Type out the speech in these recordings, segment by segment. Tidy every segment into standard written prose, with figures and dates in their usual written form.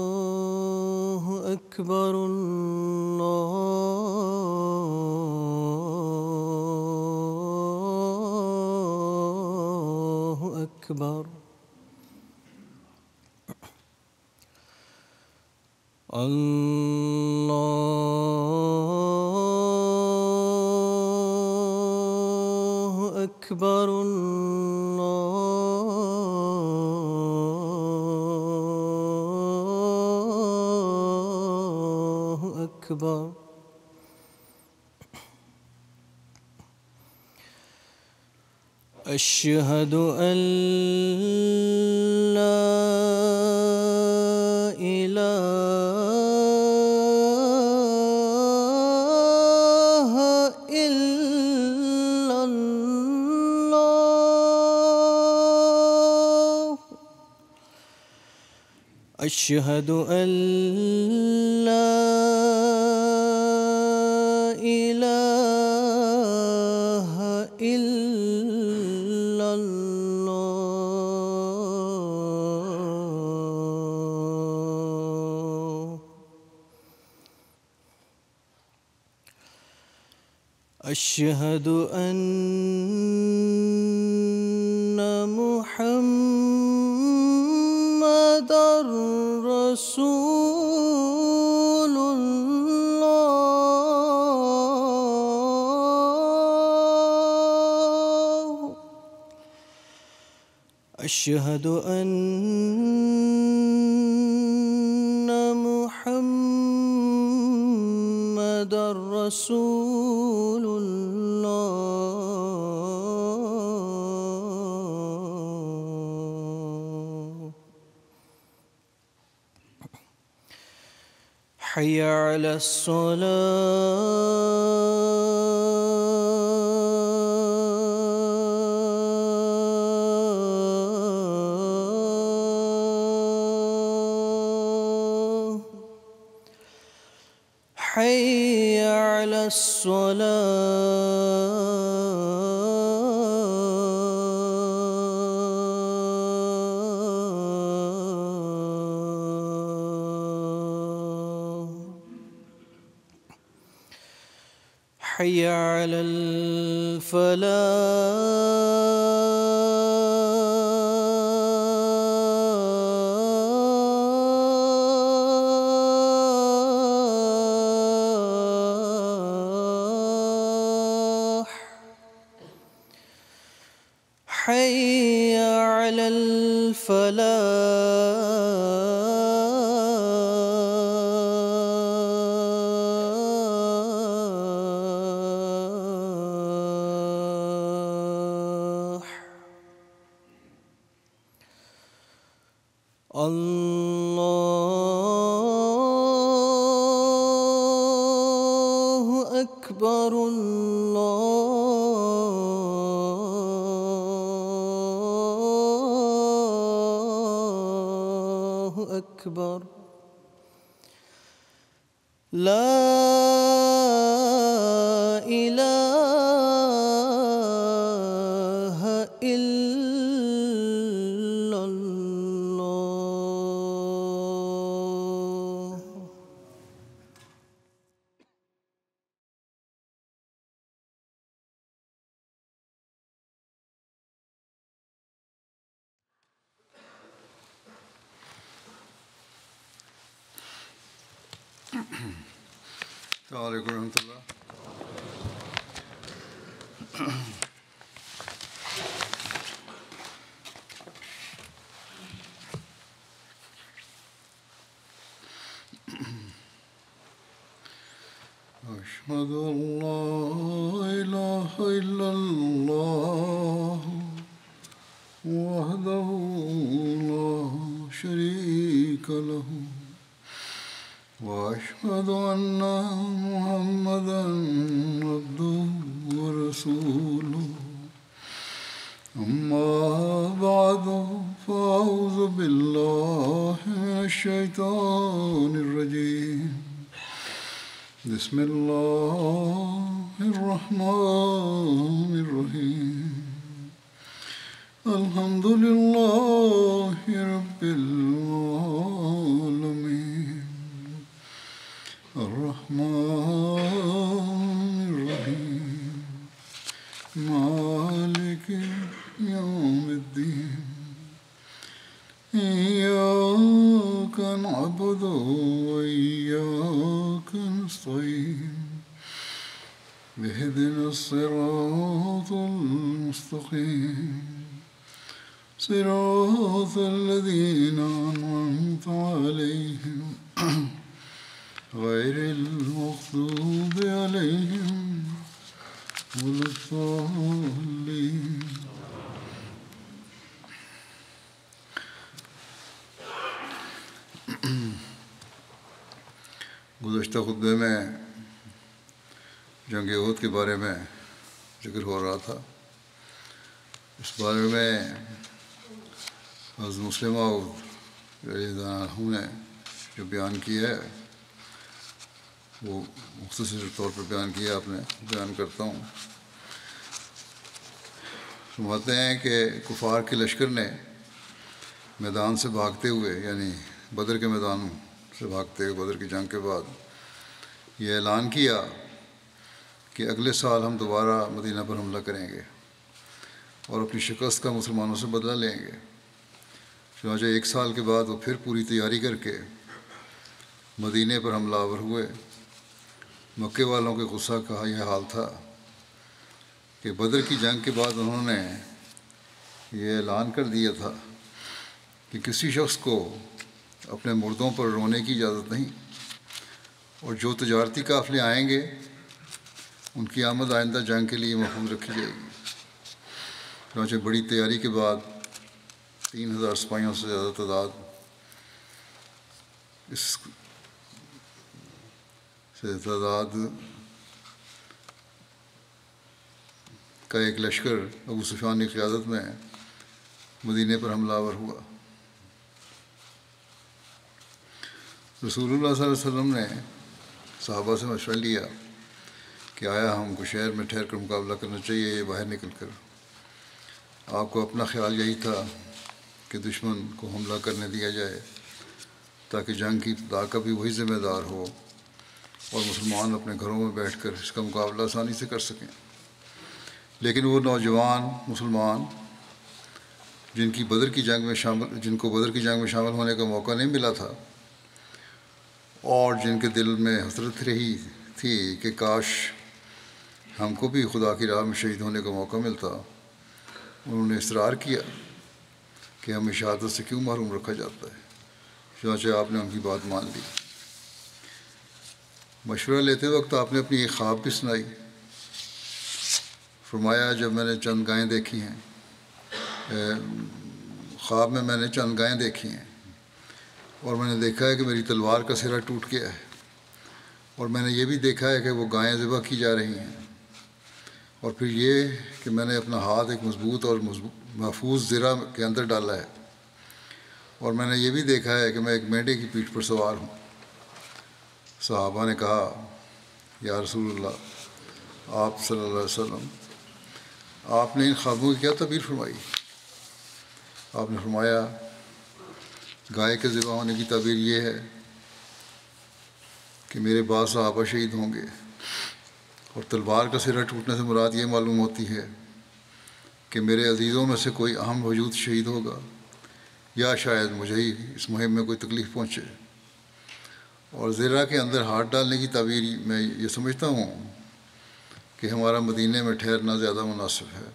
الله أكبر الله أكبر الله أكبر الله أكبر أشهد أن لا إله إلا الله أشهد أن لا إله إلا الله أشهد أن محمدًا رسول الله أشهد أن محمدًا رسول الله حي على الصلاة حي على الصلاة حي على الفلاح حي على الفلاح الله أكبر الله أكبر لا إله إلا الله السلام علیکم ورحمۃ اللہ. أشهد أن لا إله إلا الله وحده لا شريك له وأشهد أن محمدًا عبده ورسوله أما بعد فأعوذ بالله من الشيطان الرجيم بسم الله الرحمن الرحيم الحمد لله رب العالمين الرحمن الرحيم مالك يوم الدين إياك نعبد وإياك نستعين اهدنا الصراط المستقيم صراط الذين أنعمت عليهم غير المغضوب عليهم ولا الضالين. گزشتہ خطبے میں جنگ احد کے بارے میں ذکر ہو رہا تھا. اس بارے میں حضرت مسلمہ رضی اللہ عنہ نے جو بیان کیا ہے وہ مختصر طور پر بیان کیا، آپ نے بیان کرتا ہوں. فرماتے ہیں کہ کفار کے لشکر نے میدان سے بھاگتے ہوئے، یعنی بدر کے میدان سے بھاگتے ہوئے بدر کی جنگ کے بعد یہ اعلان کیا کہ اگلے سال ہم دوبارہ مدینہ پر حملہ کریں گے اور اپنی شکست کا مسلمانوں سے بدلہ لیں گے. چنانچہ 1 سال کے بعد وہ پھر پوری تیاری کر کے مدینے پر حملہ آور ہوئے. مکے والوں کے غصہ کا یہ حال تھا کہ بدر کی جنگ کے بعد انہوں نے یہ اعلان کر دیا تھا کہ کسی شخص کو اپنے مردوں پر رونے کی اجازت نہیں، اور جو تجارتی قافلے آئیں گے ان کی آمد آئندہ جنگ کے لیے محفوظ رکھی جائے گی. چنانچہ بڑی تیاری کے بعد 3000 سپاہیوں سے زیادہ تعداد کا ایک لشکر ابو سفیان کی قیادت میں مدینے پر حملہ آور ہوا. رسول اللہ صلی اللہ علیہ وسلم نے صحابہ سے مشورہ لیا کہ آیا ہم کو شہر میں ٹھہر کر مقابلہ کرنا چاہیے یا باہر نکل کر. آپ کو اپنا خیال یہی تھا کہ دشمن کو حملہ کرنے دیا جائے تاکہ جنگ کی ابتدا کا بھی وہی ذمہ دار ہو اور مسلمان اپنے گھروں میں بیٹھ کر اس کا مقابلہ آسانی سے کر سکیں. لیکن وہ نوجوان مسلمان جن کو بدر کی جنگ میں شامل ہونے کا موقع نہیں ملا تھا اور جن کے دل میں حسرت رہی تھی کہ کاش ہم کو بھی خدا کی راہ میں شہید ہونے کا موقع ملتا، انہوں نے اصرار کیا کہ ہمیں شہادت سے کیوں محروم رکھا جاتا ہے. چنانچہ آپ نے ان کی بات مان لی. مشورہ لیتے وقت آپ نے اپنی ایک خواب بھی سنائی. فرمایا جب میں نے چند گائیں دیکھی ہیں، خواب میں میں نے چند گائیں دیکھی ہیں اور میں نے دیکھا ہے کہ میری تلوار کا سرا ٹوٹ گیا ہے، اور میں نے یہ بھی دیکھا ہے کہ وہ گائیں ذبح کی جا رہی ہیں، اور پھر یہ کہ میں نے اپنا ہاتھ ایک مضبوط اور محفوظ زرہ کے اندر ڈالا ہے، اور میں نے یہ بھی دیکھا ہے کہ میں ایک مینڈے کی پیٹھ پر سوار ہوں. صحابہ نے کہا یا رسول اللہ، آپ صلی اللہ علیہ وسلم، آپ نے ان خوابوں کی کیا تعبیر فرمائی؟ آپ نے فرمایا گائے کے ذبح ہونے کی تعبیر یہ ہے کہ میرے بعض صحابہ شہید ہوں گے، اور تلوار کا سرا ٹوٹنے سے مراد یہ معلوم ہوتی ہے کہ میرے عزیزوں میں سے کوئی اہم وجود شہید ہوگا یا شاید مجھے ہی اس مہم میں کوئی تکلیف پہنچے. اور زرہ کے اندر ہاتھ ڈالنے کی تعبیر میں یہ سمجھتا ہوں کہ ہمارا مدینے میں ٹھہرنا زیادہ مناسب ہے،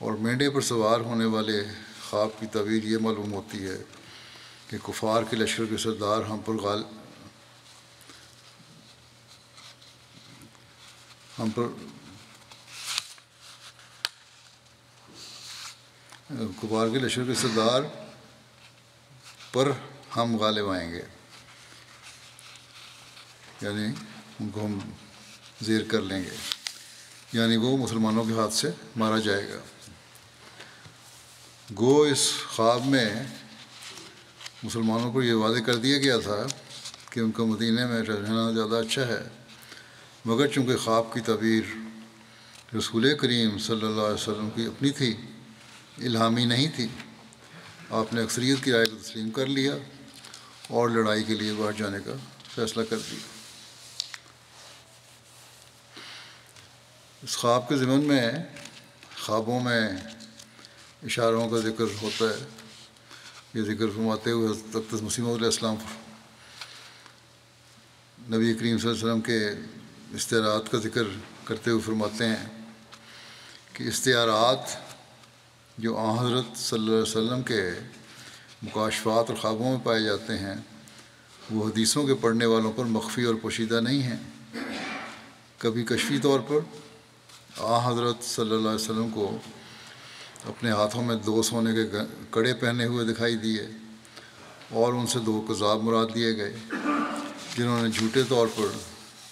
اور مینڈے پر سوار ہونے والے خواب کی تعبیر یہ معلوم ہوتی ہے کہ کفار کے لشکر کے سردار ہم پر کفار کے لشکر کے سردار پر ہم غالب آئیں گے، یعنی ان کو ہم زیر کر لیں گے، یعنی وہ مسلمانوں کے ہاتھ سے مارا جائے گا. گو اس خواب میں مسلمانوں کو یہ واضح کر دیا گیا تھا کہ ان کو مدینے میں رہنا زیادہ اچھا ہے، مگر چونکہ خواب کی تعبیر رسول کریم صلی اللہ علیہ وسلم کی اپنی تھی، الہامی نہیں تھی، آپ نے اکثریت کی رائے کو تسلیم کر لیا اور لڑائی کے لیے باہر جانے کا فیصلہ کر دیا۔ اس خواب کے ضمن میں خوابوں میں اشاروں کا ذکر ہوتا ہے۔ یہ ذکر فرماتے ہوئے حضرت اقدس مسیح موعود علیہ السلام نبی کریم صلی اللہ علیہ وسلم کے استعارات کا ذکر کرتے ہوئے فرماتے ہیں کہ استعارات جو آن حضرت صلی اللہ علیہ وسلم کے مکاشفات اور خوابوں میں پائے جاتے ہیں وہ حدیثوں کے پڑھنے والوں پر مخفی اور پوشیدہ نہیں ہیں۔ کبھی کشفی طور پر آن حضرت صلی اللہ علیہ وسلم کو اپنے ہاتھوں میں 2 سونے کے کڑے پہنے ہوئے دکھائی دیے اور ان سے 2 کذاب مراد دیے گئے جنہوں نے جھوٹے طور پر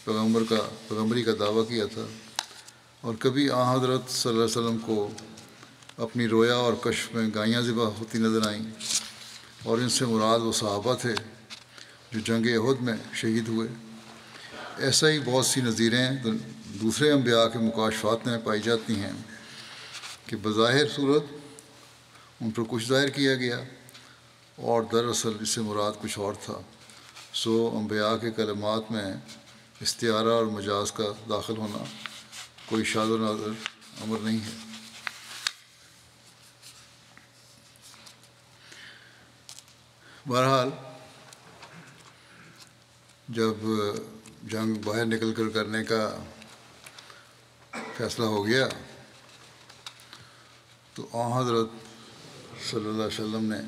پیغمبری کا دعویٰ کیا تھا۔ اور کبھی آن حضرت صلی اللہ علیہ وسلم کو اپنی رویا اور کشف میں گائیاں ذبح ہوتی نظر آئیں، اور ان سے مراد وہ صحابہ تھے جو جنگ احد میں شہید ہوئے۔ ایسا ہی بہت سی نظیریں دوسرے انبیاء کے مکاشفات میں پائی جاتی ہیں کہ بظاہر صورت ان پر کچھ ظاہر کیا گیا اور دراصل اس سے مراد کچھ اور تھا۔ سو انبیاء کے کلمات میں استعارہ اور مجاز کا داخل ہونا کوئی شاذ و نادر امر نہیں ہے۔ بہرحال جب جنگ باہر نکل کر کرنے کا فیصلہ ہو گیا تو آن حضرت صلی اللہ علیہ وسلم نے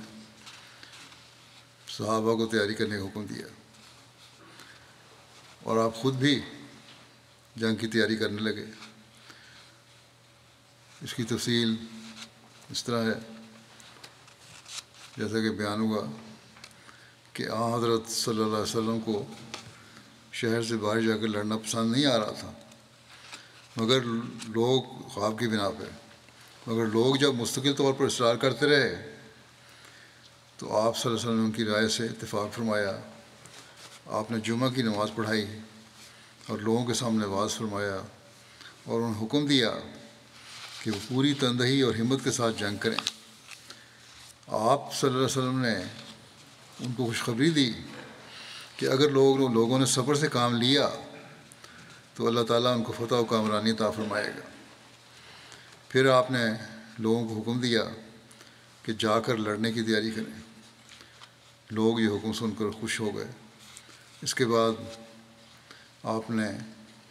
صحابہ کو تیاری کرنے کا حکم دیا اور آپ خود بھی جنگ کی تیاری کرنے لگے۔ اس کی تفصیل اس طرح ہے جیسا کہ بیان ہوا کہ آن حضرت صلی اللہ علیہ وسلم کو شہر سے باہر جا کر لڑنا پسند نہیں آ رہا تھا، مگر لوگ خواب کی بنا پہ لوگ جب مستقل طور پر اصرار کرتے رہے تو آپ صلی اللہ علیہ وسلم کی رائے سے اتفاق فرمایا۔ آپ نے جمعہ کی نماز پڑھائی اور لوگوں کے سامنے واعظ فرمایا اور انہیں حکم دیا کہ وہ پوری تندہی اور ہمت کے ساتھ جنگ کریں۔ آپ صلی اللہ علیہ وسلم نے ان کو خوشخبری دی کہ اگر لوگوں نے صبر سے کام لیا تو اللہ تعالیٰ ان کو فتح و کامرانی عطا فرمائے گا۔ پھر آپ نے لوگوں کو حکم دیا کہ جا کر لڑنے کی تیاری کریں۔ لوگ یہ حکم سن کر خوش ہو گئے۔ اس کے بعد آپ نے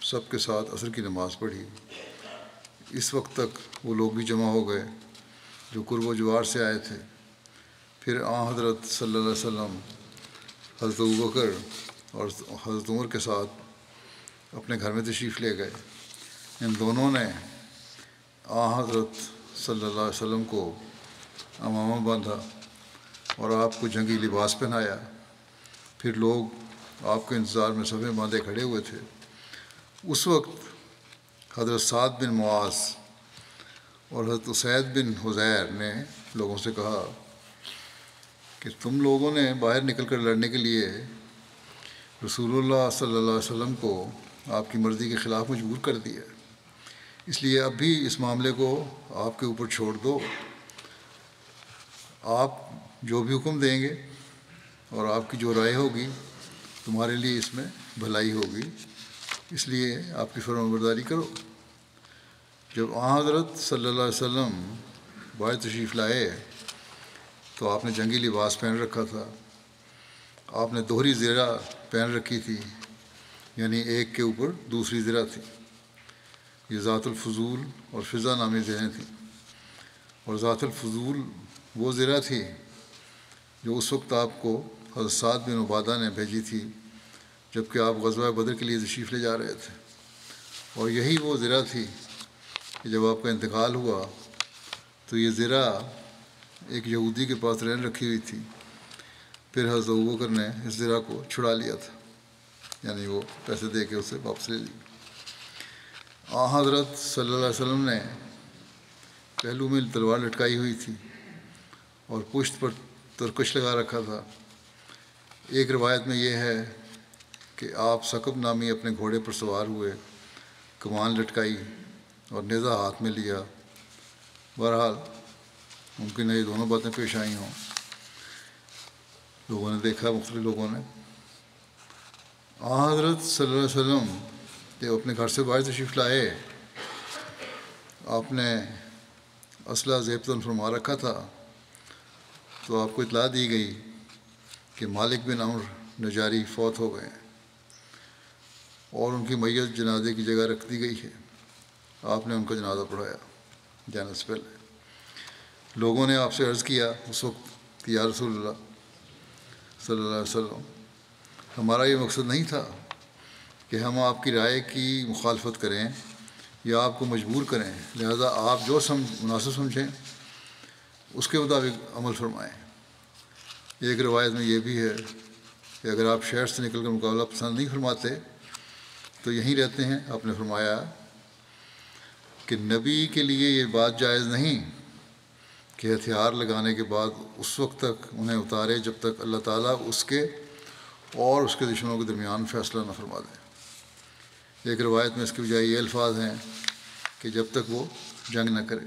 سب کے ساتھ عصر کی نماز پڑھی۔ اس وقت تک وہ لوگ بھی جمع ہو گئے جو قرب و جوار سے آئے تھے۔ پھر آن حضرت صلی اللہ علیہ وسلم حضرت ابوبکر اور حضرت عمر کے ساتھ اپنے گھر میں تشریف لے گئے۔ ان دونوں نے آن حضرت صلی اللہ علیہ وسلم کو امامہ باندھا اور آپ کو جنگی لباس پہنایا۔ پھر لوگ آپ کے انتظار میں صفیں باندھے کھڑے ہوئے تھے۔ اس وقت حضرت سعد بن معاذ اور حضرت اسید بن حضیر نے لوگوں سے کہا کہ تم لوگوں نے باہر نکل کر لڑنے کے لیے رسول اللہ صلی اللہ علیہ وسلم کو آپ کی مرضی کے خلاف مجبور کر دیا، اس لیے اب بھی اس معاملے کو آپ کے اوپر چھوڑ دو۔ آپ جو بھی حکم دیں گے اور آپ کی جو رائے ہوگی تمہارے لیے اس میں بھلائی ہوگی، اس لیے آپ کی فرمانبرداری کرو۔ جب آن حضرت صلی اللہ علیہ وسلم باہر تشریف لائے تو آپ نے جنگی لباس پہن رکھا تھا۔ آپ نے دوہری زرہ پہن رکھی تھی، یعنی ایک کے اوپر دوسری زرہ تھی۔ یہ ذات الفضول اور فضا نامی زرہیں تھیں، اور ذات الفضول وہ زرہ تھی جو اس وقت آپ کو حضرت سعد بن عبادہ نے بھیجی تھی جبکہ آپ غزوہ بدر کے لیے تشریف لے جا رہے تھے، اور یہی وہ زرہ تھی کہ جب آپ کا انتقال ہوا تو یہ زرہ ایک یہودی کے پاس رہن رکھی ہوئی تھی۔ پھر حضرت ابوبکر نے اس زرہ کو چھڑا لیا تھا، یعنی وہ پیسے دے کے اسے واپس لے لی۔ آن حضرت صلی اللہ علیہ وسلم نے پہلو میں تلوار لٹکائی ہوئی تھی اور پشت پر ترکش لگا رکھا تھا۔ ایک روایت میں یہ ہے کہ آپ ثقب نامی اپنے گھوڑے پر سوار ہوئے، کمان لٹکائی اور نیزہ ہاتھ میں لیا۔ بہرحال ممکن ہے یہ دونوں باتیں پیش آئی ہوں. لوگوں نے دیکھا، مختلف لوگوں نے. حضرت صلی اللہ علیہ وسلم جب اپنے گھر سے باہر تشریف لائے، آپ نے اسلحہ ضبط فرما رکھا تھا، تو آپ کو اطلاع دی گئی کہ مالک بن عمرو نجاری فوت ہو گئے اور ان کی میت جنازے کی جگہ رکھ دی گئی ہے. آپ نے ان کا جنازہ پڑھایا جانے سے پہلے. لوگوں نے آپ سے عرض کیا اس وقت کہ یا رسول اللہ صلی اللہ علیہ وسلم، ہمارا یہ مقصد نہیں تھا کہ ہم آپ کی رائے کی مخالفت کریں یا آپ کو مجبور کریں، لہذا آپ جو مناسب سمجھیں اس کے مطابق عمل فرمائیں. ایک روایت میں یہ بھی ہے کہ اگر آپ شہر سے نکل کر مقابلہ پسند نہیں فرماتے تو یہیں رہتے ہیں. آپ نے فرمایا کہ نبی کے لیے یہ بات جائز نہیں کہ ہتھیار لگانے کے بعد اس وقت تک انہیں اتارے جب تک اللہ تعالیٰ اس کے اور اس کے دشمنوں کے درمیان فیصلہ نہ فرما دے. ایک روایت میں اس کے بجائے یہ الفاظ ہیں کہ جب تک وہ جنگ نہ کرے.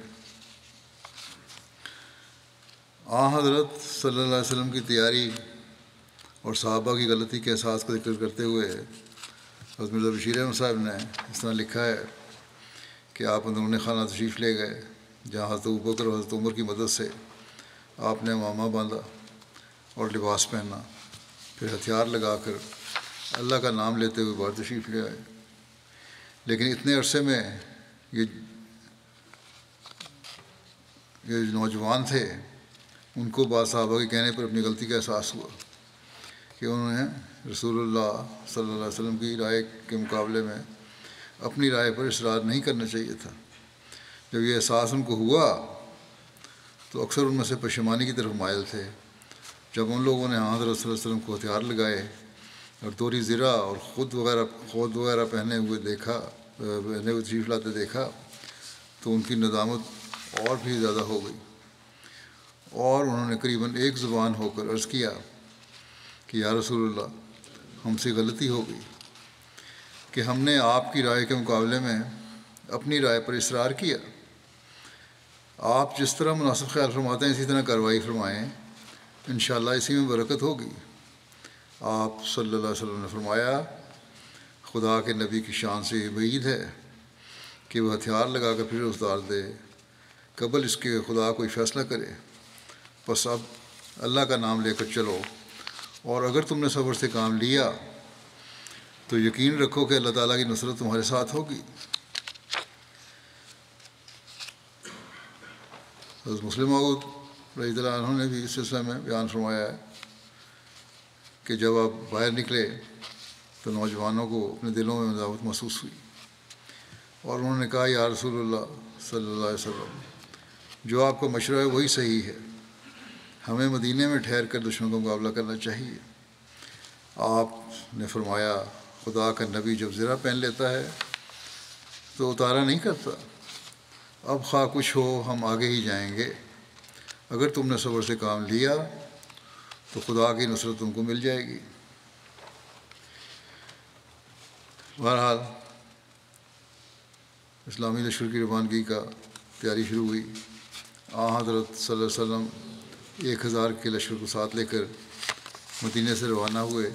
حضرت صلی اللہ علیہ وسلم کی تیاری اور صحابہ کی غلطی کے احساس کا ذکر کرتے ہوئے حضرت مرزا بشیر احمد صاحب نے اس طرح لکھا ہے کہ آپ اندرون خانہ تشریف لے گئے، جہاں حضرت ابوبکر اور حضرت عمر کی مدد سے آپ نے امامہ باندھا اور لباس پہنا، پھر ہتھیار لگا کر اللہ کا نام لیتے ہوئے باہر تشریف لے آئے. لیکن اتنے عرصے میں یہ نوجوان تھے، ان کو بعض صحابہ کے کہنے پر اپنی غلطی کا احساس ہوا کہ انہوں نے رسول اللہ صلی اللہ علیہ وسلم کی رائے کے مقابلے میں اپنی رائے پر اصرار نہیں کرنا چاہیے تھا. جب یہ احساس ان کو ہوا تو اکثر ان میں سے پشیمانی کی طرف مائل تھے. جب ان لوگوں نے حضرت صلی اللہ علیہ وسلم کو ہتھیار لگائے اور دوری زرہ اور خود وغیرہ پہنے ہوئے تشریف لاتے دیکھا تو ان کی ندامت اور بھی زیادہ ہو گئی، اور انہوں نے قریباً ایک زبان ہو کر عرض کیا کہ یا رسول اللہ، ہم سے غلطی ہو گئی کہ ہم نے آپ کی رائے کے مقابلے میں اپنی رائے پر اصرار کیا. آپ جس طرح مناسب خیال فرماتے ہیں اسی طرح کارروائی فرمائیں، انشاءاللہ اسی میں برکت ہوگی. آپ صلی اللہ علیہ وسلم نے فرمایا، خدا کے نبی کی شان سے یہ بعید ہے کہ وہ ہتھیار لگا کر پھر اتار دے قبل اس کے خدا کوئی فیصلہ کرے. بس اب اللہ کا نام لے کر چلو، اور اگر تم نے صبر سے کام لیا تو یقین رکھو کہ اللہ تعالیٰ کی نصرت تمہارے ساتھ ہوگی. حضرت مسلم موعود رضی اللہ عنہ نے بھی اس سلسلے میں بیان فرمایا ہے کہ جب آپ باہر نکلے تو نوجوانوں کو اپنے دلوں میں مداوت محسوس ہوئی، اور انہوں نے کہا یا رسول اللہ صلی اللہ علیہ وسلم، جو آپ کا مشورہ ہے وہی صحیح ہے، ہمیں مدینے میں ٹھہر کر دشمن کا مقابلہ کرنا چاہیے. آپ نے فرمایا، خدا کا نبی جب زرہ پہن لیتا ہے تو اتارا نہیں کرتا. اب خواہ کچھ ہو ہم آگے ہی جائیں گے. اگر تم نے صبر سے کام لیا تو خدا کی نصرت تم کو مل جائے گی. بہرحال اسلامی لشکر کی روانگی کا تیاری شروع ہوئی. حضرت صلی اللہ علیہ وسلم 1000 کے لشکر کو ساتھ لے کر مدینے سے روانہ ہوئے.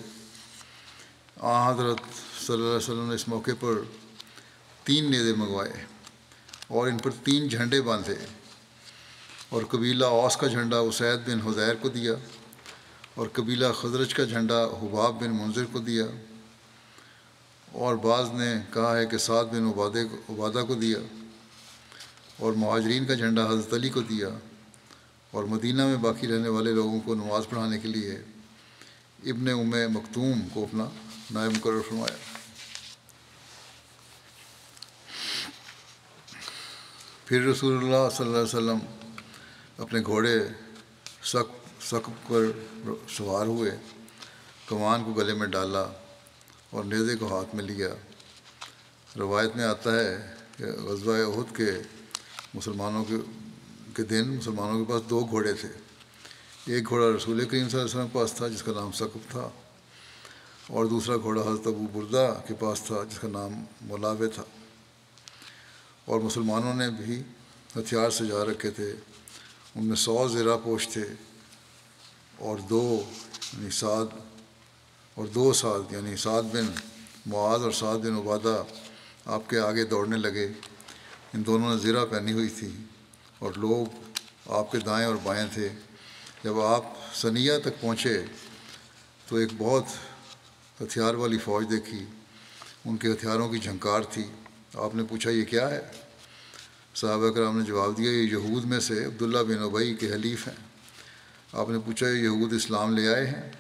حضرت صلی اللہ علیہ وسلم نے اس موقع پر 3 نیزے منگوائے اور ان پر 3 جھنڈے باندھے، اور قبیلہ اوس کا جھنڈا اسید بن حضیر کو دیا، اور قبیلہ خزرج کا جھنڈا حباب بن منذر کو دیا، اور بعض نے کہا ہے کہ سعد بن عبادہ کو دیا، اور مہاجرین کا جھنڈا حضرت علی کو دیا، اور مدینہ میں باقی رہنے والے لوگوں کو نماز پڑھانے کے لیے ابن مکتوم کو اپنا نائب مقرر فرمایا. پھر رسول اللہ صلی اللہ علیہ وسلم اپنے گھوڑے ثقب پر سوار ہوئے، کمان کو گلے میں ڈالا اور نیزے کو ہاتھ میں لیا. روایت میں آتا ہے کہ غزوہ احد کے مسلمانوں کے پاس 2 گھوڑے تھے. ایک گھوڑا رسول کریم صلی اللہ علیہ وسلم کے پاس تھا جس کا نام ثقب تھا، اور دوسرا گھوڑا حضرت ابو بردہ کے پاس تھا جس کا نام ملاوے تھا. اور مسلمانوں نے بھی ہتھیار سجا رکھے تھے ان میں 100 زرہ پوش تھے، اور دو سعد یعنی سعد بن معاذ اور سعد بن عبادہ آپ کے آگے دوڑنے لگے۔ ان دونوں نے زرہ پہنی ہوئی تھی اور لوگ آپ کے دائیں اور بائیں تھے۔ جب آپ ثنیہ تک پہنچے تو ایک بہت ہتھیار والی فوج دیکھی، ان کے ہتھیاروں کی جھنکار تھی۔ آپ نے پوچھا یہ کیا ہے؟ صحابہ کرام نے جواب دیا یہ یہود میں سے عبداللہ بن ابی کے حلیف ہیں۔ آپ نے پوچھا یہ یہود اسلام لے آئے ہیں؟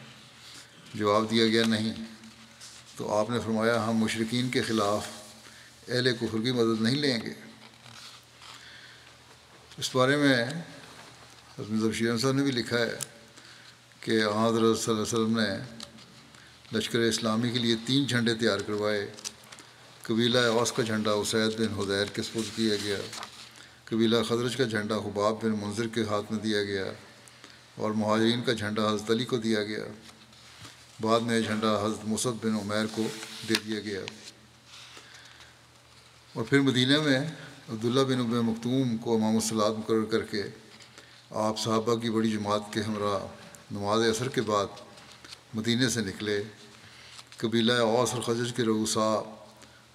جواب دیا گیا نہیں۔ تو آپ نے فرمایا ہم مشرکین کے خلاف اہل کفر کی مدد نہیں لیں گے۔ اس بارے میں حضرت مرزا بشیر احمد صاحب نے بھی لکھا ہے کہ حضرت صلی اللہ علیہ وسلم نے لشکر اسلامی کے لیے 3 جھنڈے تیار کروائے۔ قبیلہ اوس کا جھنڈا اسید بن حضیر کے سپرد کیا گیا، قبیلہ خزرج کا جھنڈا حباب بن منذر کے ہاتھ میں دیا گیا، اور مہاجرین کا جھنڈا حضرت علی کو دیا گیا۔ بعد میں یہ جھنڈا حضرت مصعب بن عمیر کو دے دیا گیا۔ اور پھر مدینہ میں عبداللہ بن ابی مکتوم کو امام الصلاۃ مقرر کر کے آپ صحابہ کی بڑی جماعت کے ہمراہ نماز عصر کے بعد مدینہ سے نکلے۔ قبیلہ اوس اور خزرج کے رؤساء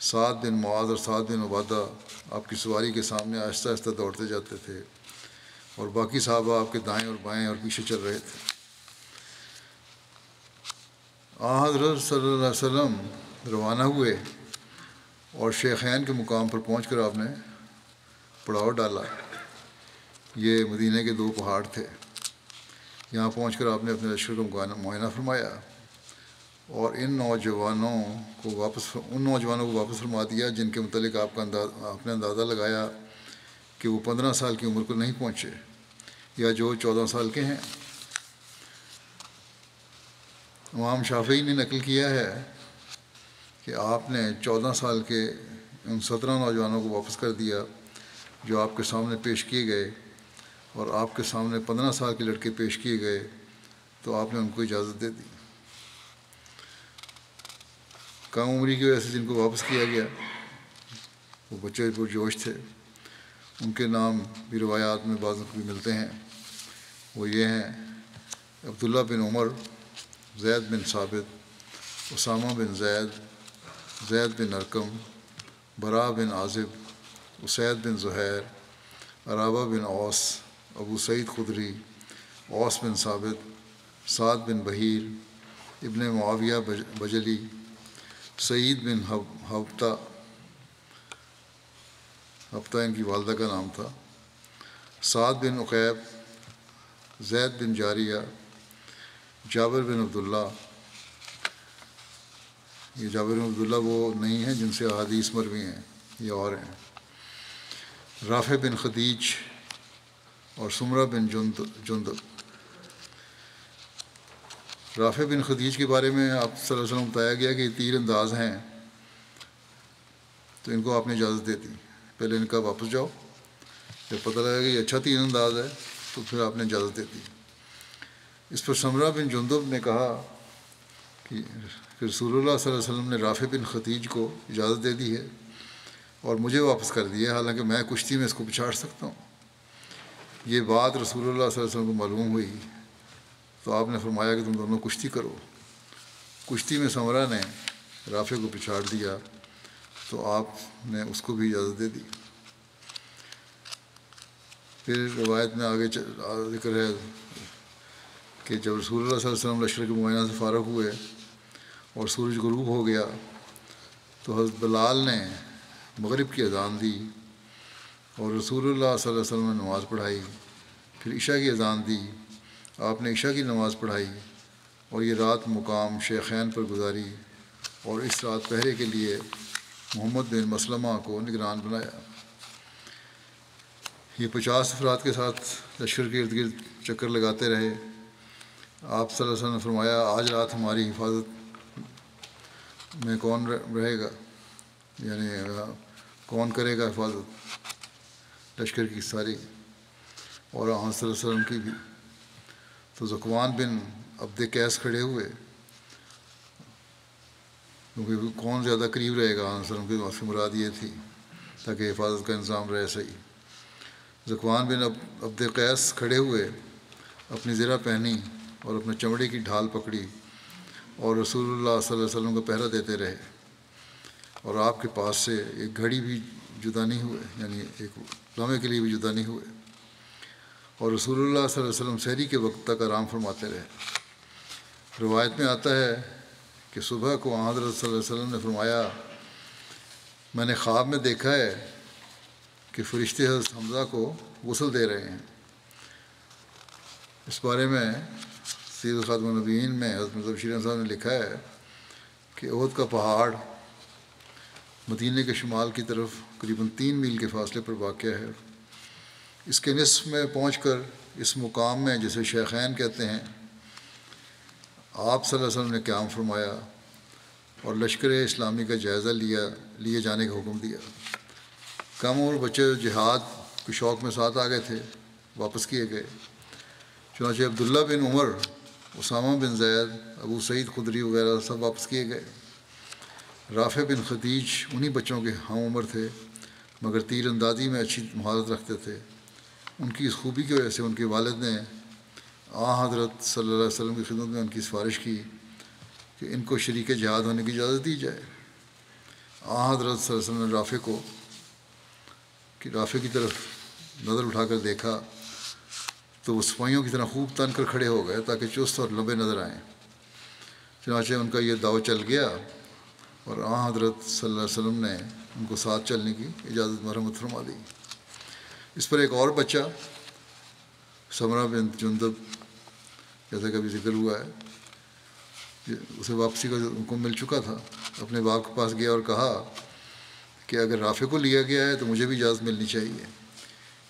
سعد بن معاذ اور سعد بن عبادہ آپ کی سواری کے سامنے آہستہ آہستہ دوڑتے جاتے تھے، اور باقی صحابہ آپ کے دائیں اور بائیں اور پیچھے چل رہے تھے۔ حضرت صلی اللہ علیہ وسلم روانہ ہوئے اور شیخین کے مقام پر پہنچ کر آپ نے پڑاؤ ڈالا۔ یہ مدینہ کے 2 پہاڑ تھے۔ یہاں پہنچ کر آپ نے اپنے لشکر کا معائنہ فرمایا اور ان نوجوانوں کو واپس فرما دیا جن کے متعلق آپ نے اندازہ لگایا کہ وہ 15 سال کی عمر کو نہیں پہنچے یا جو 14 سال کے ہیں۔ امام شافعی نے نقل کیا ہے کہ آپ نے 14 سال کے ان 17 نوجوانوں کو واپس کر دیا جو آپ کے سامنے پیش کیے گئے، اور آپ کے سامنے 15 سال کے لڑکے پیش کیے گئے تو آپ نے ان کو اجازت دے دی۔ کم عمری کی وجہ سے جن کو واپس کیا گیا وہ بچے پرجوش تھے، ان کے نام بھی روایات میں بعض بھی ملتے ہیں۔ وہ یہ ہیں عبداللہ بن عمر، زید بن ثابت، اسامہ بن زید بن ارقم، برا بن عازب، اسید بن زہیر، عرابہ بن اوس، ابو سعید خدری، اوس بن ثابت، سعد بن بحیر، ابن معاویہ بجلی، سعید بن حبتہ ان کی والدہ کا نام تھا، سعد بن عقیب، زید بن جاریہ، جابر بن عبداللہ۔ یہ جابر بن عبداللہ وہ نہیں ہیں جن سے احادیث مروی ہیں، یہ اور ہیں۔ رافع بن خدیج اور سمرہ بن جندب۔ رافع بن خدیج کے بارے میں آپ صلی اللہ علیہ وسلم بتایا گیا کہ یہ تیر انداز ہیں، تو ان کو آپ نے اجازت دے دی۔ پہلے ان کا واپس جاؤ، جب پتہ لگا کہ یہ اچھا تیر انداز ہے تو پھر آپ نے اجازت دے دی۔ اس پر سمرہ بن جندب نے کہا کہ رسول اللہ صلی اللہ علیہ وسلم نے رافع بن خدیج کو اجازت دے دی ہے اور مجھے واپس کر دیا، حالانکہ میں کشتی میں اس کو پچھاڑ سکتا ہوں۔ یہ بات رسول اللہ صلی اللہ علیہ وسلم کو معلوم ہوئی تو آپ نے فرمایا کہ تم دونوں کشتی کرو۔ کشتی میں سمرہ نے رافع کو پچھاڑ دیا تو آپ نے اس کو بھی اجازت دے دی۔ پھر روایت میں آگے ذکر ہے کہ جب رسول اللہ صلی اللہ علیہ وسلم لشکر کے معائنہ سے فارغ ہوئے اور سورج غروب ہو گیا تو حضرت بلال نے مغرب کی اذان دی اور رسول اللہ صلی اللہ علیہ وسلم نے نماز پڑھائی، پھر عشاء کی اذان دی، آپ نے عشاء کی نماز پڑھائی اور یہ رات مقام شیخین پر گزاری، اور اس رات پہرے کے لیے محمد بن مسلمہ کو نگران بنایا۔ یہ 50 افراد کے ساتھ لشکر کے ارد گرد چکر لگاتے رہے۔ آپ صلی اللہ علیہ وسلم نے فرمایا آج رات ہماری حفاظت میں کون رہے گا، یعنی کون کرے گا حفاظت لشکر کی ساری، اور آپ صلی اللہ علیہ وسلم کی بھی۔ تو ذکوان بن عبد قیس کھڑے ہوئے، کیونکہ کون زیادہ قریب رہے گا آپ صلی اللہ علیہ وسلم کی مراد یہ تھی تاکہ حفاظت کا انتظام رہے صحیح۔ ذکوان بن عبد قیس کھڑے ہوئے، اپنی زرہ پہنی اور اپنے چمڑے کی ڈھال پکڑی اور رسول اللہ صلی اللہ علیہ وسلم کو پہرا دیتے رہے، اور آپ کے پاس سے ایک گھڑی بھی جدا نہیں ہوئے، یعنی ایک لمحے کے لیے بھی جدا نہیں ہوئے، اور رسول اللہ صلی اللہ علیہ وسلم سحری کے وقت تک آرام فرماتے رہے۔ روایت میں آتا ہے کہ صبح کو حضرت صلی اللہ علیہ وسلم نے فرمایا، میں نے خواب میں دیکھا ہے کہ فرشتے حضرت حمزہ کو غسل دے رہے ہیں۔ اس بارے میں سید خاتم النبیین میں حضرت مرزا بشیر احمد صاحب نے لکھا ہے کہ احد کا پہاڑ مدینہ کے شمال کی طرف قریباً 3 میل کے فاصلے پر واقع ہے۔ اس کے نصف میں پہنچ کر اس مقام میں جسے شیخین کہتے ہیں، آپ صلی اللہ علیہ وسلم نے قیام فرمایا اور لشکر اسلامی کا جائزہ لیے جانے کا حکم دیا۔ کم عمر بچے جہاد کے شوق میں ساتھ آ گئے تھے، واپس کیے گئے۔ چنانچہ عبداللہ بن عمر، اسامہ بن زید، ابو سعید خدری وغیرہ سب واپس کیے گئے۔ رافع بن خدیج انہی بچوں کے ہم عمر تھے، مگر تیر اندازی میں اچھی مہارت رکھتے تھے۔ ان کی اس خوبی کی وجہ سے ان کے والد نے حضرت صلی اللہ علیہ وسلم کی خدمت میں ان کی سفارش کی کہ ان کو شریک جہاد ہونے کی اجازت دی جائے۔ حضرت صلی اللہ علیہ وسلم نے رافع کی طرف نظر اٹھا کر دیکھا تو وہ سپاہیوں کی طرح خوب تن کر کھڑے ہو گئے تاکہ چست اور لمبے نظر آئیں۔ چنانچہ ان کا یہ داؤ چل گیا اور حضرت صلی اللہ علیہ وسلم نے ان کو ساتھ چلنے کی اجازت مرحمت فرما دی۔ اس پر ایک اور بچہ سمرہ بن جندب، جیسا کہ ابھی ذکر ہوا ہے، اسے واپسی کا حکم مل چکا تھا، اپنے باپ کے پاس گیا اور کہا کہ اگر رافع کو لیا گیا ہے تو مجھے بھی اجازت ملنی چاہیے،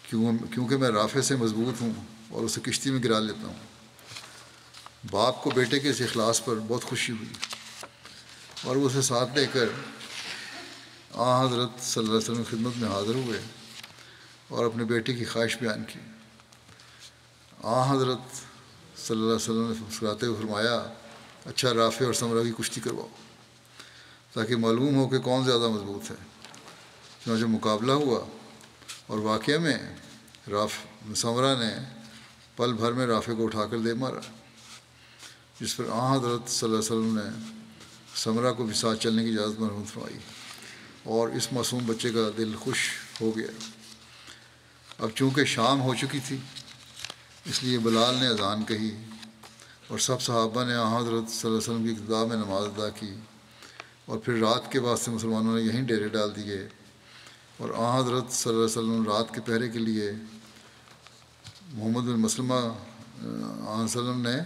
کیونکہ میں رافع سے مضبوط ہوں اور اسے کشتی میں گرا لیتا ہوں۔ باپ کو بیٹے کے اس اخلاص پر بہت خوشی ہوئی اور وہ اسے ساتھ لے کر حضرت صلی اللہ علیہ وسلم کی خدمت میں حاضر ہوئے اور اپنے بیٹے کی خواہش بیان کی۔ حضرت صلی اللہ علیہ وسلم نے مسکراتے ہوئے فرمایا، اچھا رافع اور سمرہ کی کشتی کرواؤ تاکہ معلوم ہو کہ کون زیادہ مضبوط ہے۔ چنانچہ مقابلہ ہوا اور واقعہ میں سمرہ نے پل بھر میں رافع کو اٹھا کر دے مارا، جس پر حضرت صلی اللہ علیہ وسلم نے سمرہ کو بھی ساتھ چلنے کی اجازت مرحمت فرمائی اور اس معصوم بچے کا دل خوش ہو گیا۔ اب چونکہ شام ہو چکی تھی، اس لیے بلال نے اذان کہی اور سب صحابہ نے حضرت صلی اللہ علیہ وسلم کی ابتدا میں نماز ادا کی، اور پھر رات کے واسطے مسلمانوں نے یہیں ڈیرے ڈال دیے، اور حضرت صلی اللہ علیہ وسلم رات کے پہرے کے لیے محمد بن مسلمہ علیہ وسلم نے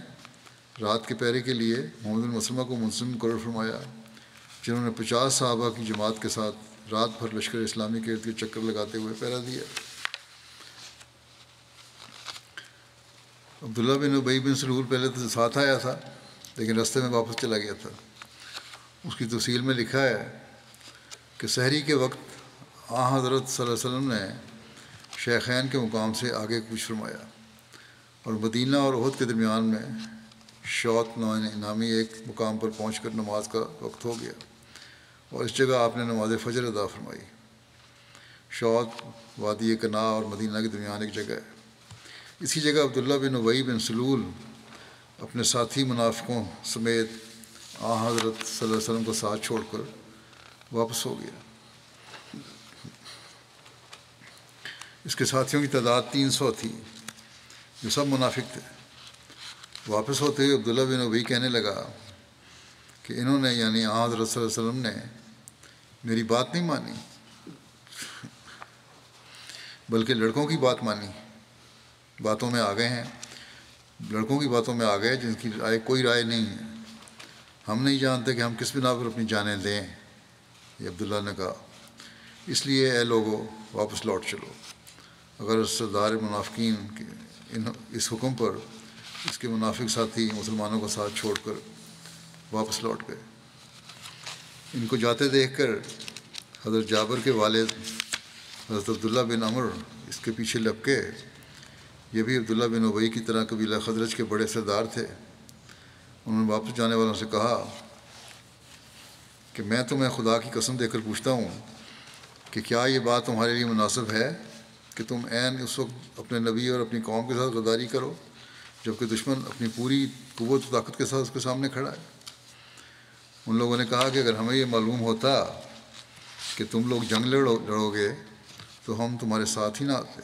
رات کے پہرے کے لیے محمد بن مسلمہ کو منصب مقرر فرمایا، جنہوں نے 50 صحابہ کی جماعت کے ساتھ رات بھر لشکر اسلامی کے ارد گرد چکر لگاتے ہوئے پہرا دیا۔ عبداللہ بن ابی بن سلول پہلے تو ساتھ آیا تھا لیکن رستے میں واپس چلا گیا تھا۔ اس کی تفصیل میں لکھا ہے کہ سحری کے وقت حضرت صلی اللہ علیہ وسلم نے شیخین کے مقام سے آگے کوچ فرمایا اور مدینہ اور احد کے درمیان میں شوط نامی ایک مقام پر پہنچ کر نماز کا وقت ہو گیا، اور اس جگہ آپ نے نماز فجر ادا فرمائی۔ شوط وادی کنا اور مدینہ کے درمیان ایک جگہ ہے۔ اسی جگہ عبداللہ بن ابی بن سلول اپنے ساتھی منافقوں سمیت حضرت صلی اللہ علیہ وسلم کو ساتھ چھوڑ کر واپس ہو گیا۔ اس کے ساتھیوں کی تعداد 300 تھی جو سب منافق تھے۔ واپس ہوتے ہوئے عبداللہ بن ابی کہنے لگا کہ انہوں نے یعنی حضرت صلی اللہ علیہ وسلم نے میری بات نہیں مانی بلکہ لڑکوں کی بات مانی، باتوں میں آ گئے ہیں، لڑکوں کی باتوں میں آ گئے جن کی کوئی رائے نہیں ہے۔ ہم نہیں جانتے کہ ہم کس بنا پر اپنی جانیں دیں، یہ عبداللہ نے کہا۔ اس لیے اے لوگوں واپس لوٹ چلو۔ اگر سردار منافقین کے اس حکم پر اس کے منافق ساتھی مسلمانوں کو ساتھ چھوڑ کر واپس لوٹ گئے۔ ان کو جاتے دیکھ کر حضرت جابر کے والد حضرت عبداللہ بن عمر اس کے پیچھے لپکے۔ یہ بھی عبداللہ بن ابی کی طرح قبیلہ خزرج کے بڑے سردار تھے۔ انہوں نے واپس جانے والوں سے کہا کہ میں تمہیں خدا کی قسم دے کر پوچھتا ہوں کہ کیا یہ بات تمہارے لیے مناسب ہے کہ تم عین اس وقت اپنے نبی اور اپنی قوم کے ساتھ غداری کرو جبکہ دشمن اپنی پوری قوت و طاقت کے ساتھ اس کے سامنے کھڑا ہے؟ ان لوگوں نے کہا کہ اگر ہمیں یہ معلوم ہوتا کہ تم لوگ جنگ لڑو گے تو ہم تمہارے ساتھ ہی نہ آتے،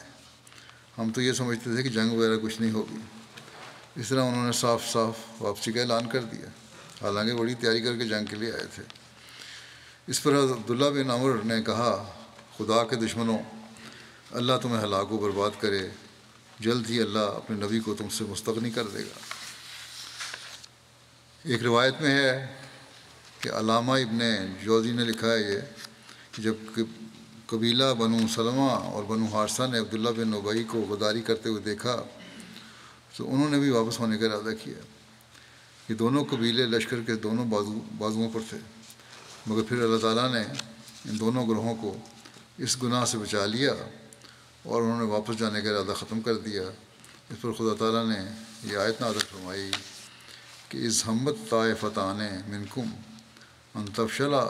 ہم تو یہ سمجھتے تھے کہ جنگ وغیرہ کچھ نہیں ہوگی۔ اس طرح انہوں نے صاف صاف واپسی کا اعلان کر دیا، حالانکہ بڑی تیاری کر کے جنگ کے لیے آئے تھے۔ اس پر عبداللہ بن عمر نے کہا، خدا کے دشمنوں، اللہ تمہیں ہلاک و برباد کرے، جلد ہی اللہ اپنے نبی کو تم سے مستغنی کر دے گا۔ ایک روایت میں ہے کہ علامہ ابن جوزی نے لکھا ہے یہ کہ جب قبیلہ بنو سلمہ اور بنو حارثہ نے عبداللہ بن ابی کو غداری کرتے ہوئے دیکھا تو انہوں نے بھی واپس ہونے کا ارادہ کیا۔ یہ دونوں قبیلے لشکر کے دونوں بازوؤں پر تھے، مگر پھر اللہ تعالیٰ نے ان دونوں گروہوں کو اس گناہ سے بچا لیا اور انہوں نے واپس جانے کا ارادہ ختم کر دیا۔ اس پر خدا تعالیٰ نے یہ آیت نازل فرمائی کہ اذ ہمت طائفتان منکم ان تفشلا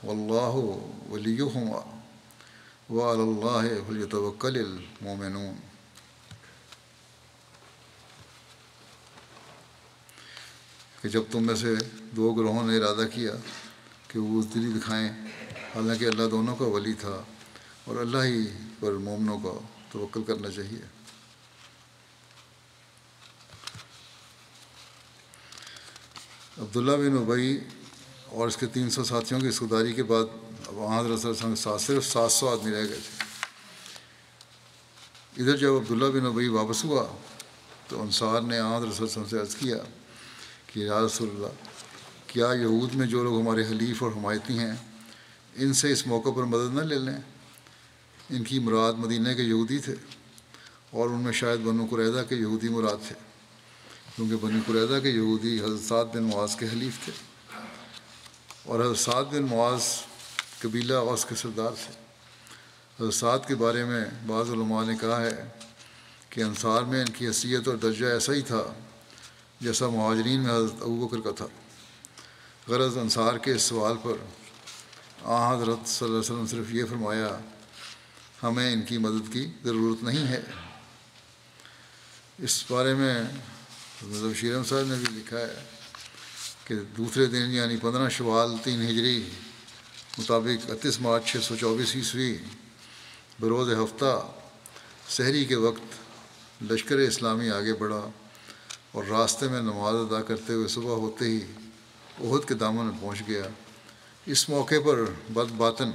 واللہ ولیہما وعلی اللہ فلیتوکل المؤمنون۔ کہ جب تم میں سے دو گروہوں نے ارادہ کیا کہ وہ بزدلی دکھائیں، حالانکہ اللہ دونوں کا ولی تھا اور اللہ ہی پر مومنوں کا توکل کرنا چاہیے۔ عبداللہ بن ابی اور اس کے 300 ساتھیوں کی اس غداری کے بعد اب حضرت صلی اللہ علیہ وسلم کے ساتھ صرف 700 آدمی رہ گئے تھے۔ ادھر جب عبداللہ بن ابی واپس ہوا تو انصار نے حضرت صلی اللہ علیہ وسلم سے عرض کیا کہ یا رسول اللہ، کیا یہود میں جو لوگ ہمارے حلیف اور حمایتی ہیں ان سے اس موقع پر مدد نہ لے لیں؟ ان کی مراد مدینہ کے یہودی تھے اور ان میں شاید بنو قریظہ کے یہودی مراد تھے، کیونکہ بنو قریظہ کے یہودی حضرت سعد بن معاذ کے حلیف تھے اور حضرت سعد بن معاذ قبیلہ اوس کے سردار تھے۔ حضرت سعد کے بارے میں بعض علماء نے کہا ہے کہ انصار میں ان کی حیثیت اور درجہ ایسا ہی تھا جیسا مہاجرین میں حضرت ابوبکر کا تھا۔ غرض انصار کے اس سوال پر حضرت صلی اللہ علیہ وسلم صرف یہ فرمایا، ہمیں ان کی مدد کی ضرورت نہیں ہے۔ اس بارے میں مظہر شیرم صاحب نے بھی لکھا ہے کہ دوسرے دن یعنی 15 شوال 3 ہجری مطابق 31 مارچ 624 عیسوی بروز ہفتہ سحری کے وقت لشکر اسلامی آگے بڑھا اور راستے میں نماز ادا کرتے ہوئے صبح ہوتے ہی احد کے دامن میں پہنچ گیا۔ اس موقع پر بد باطن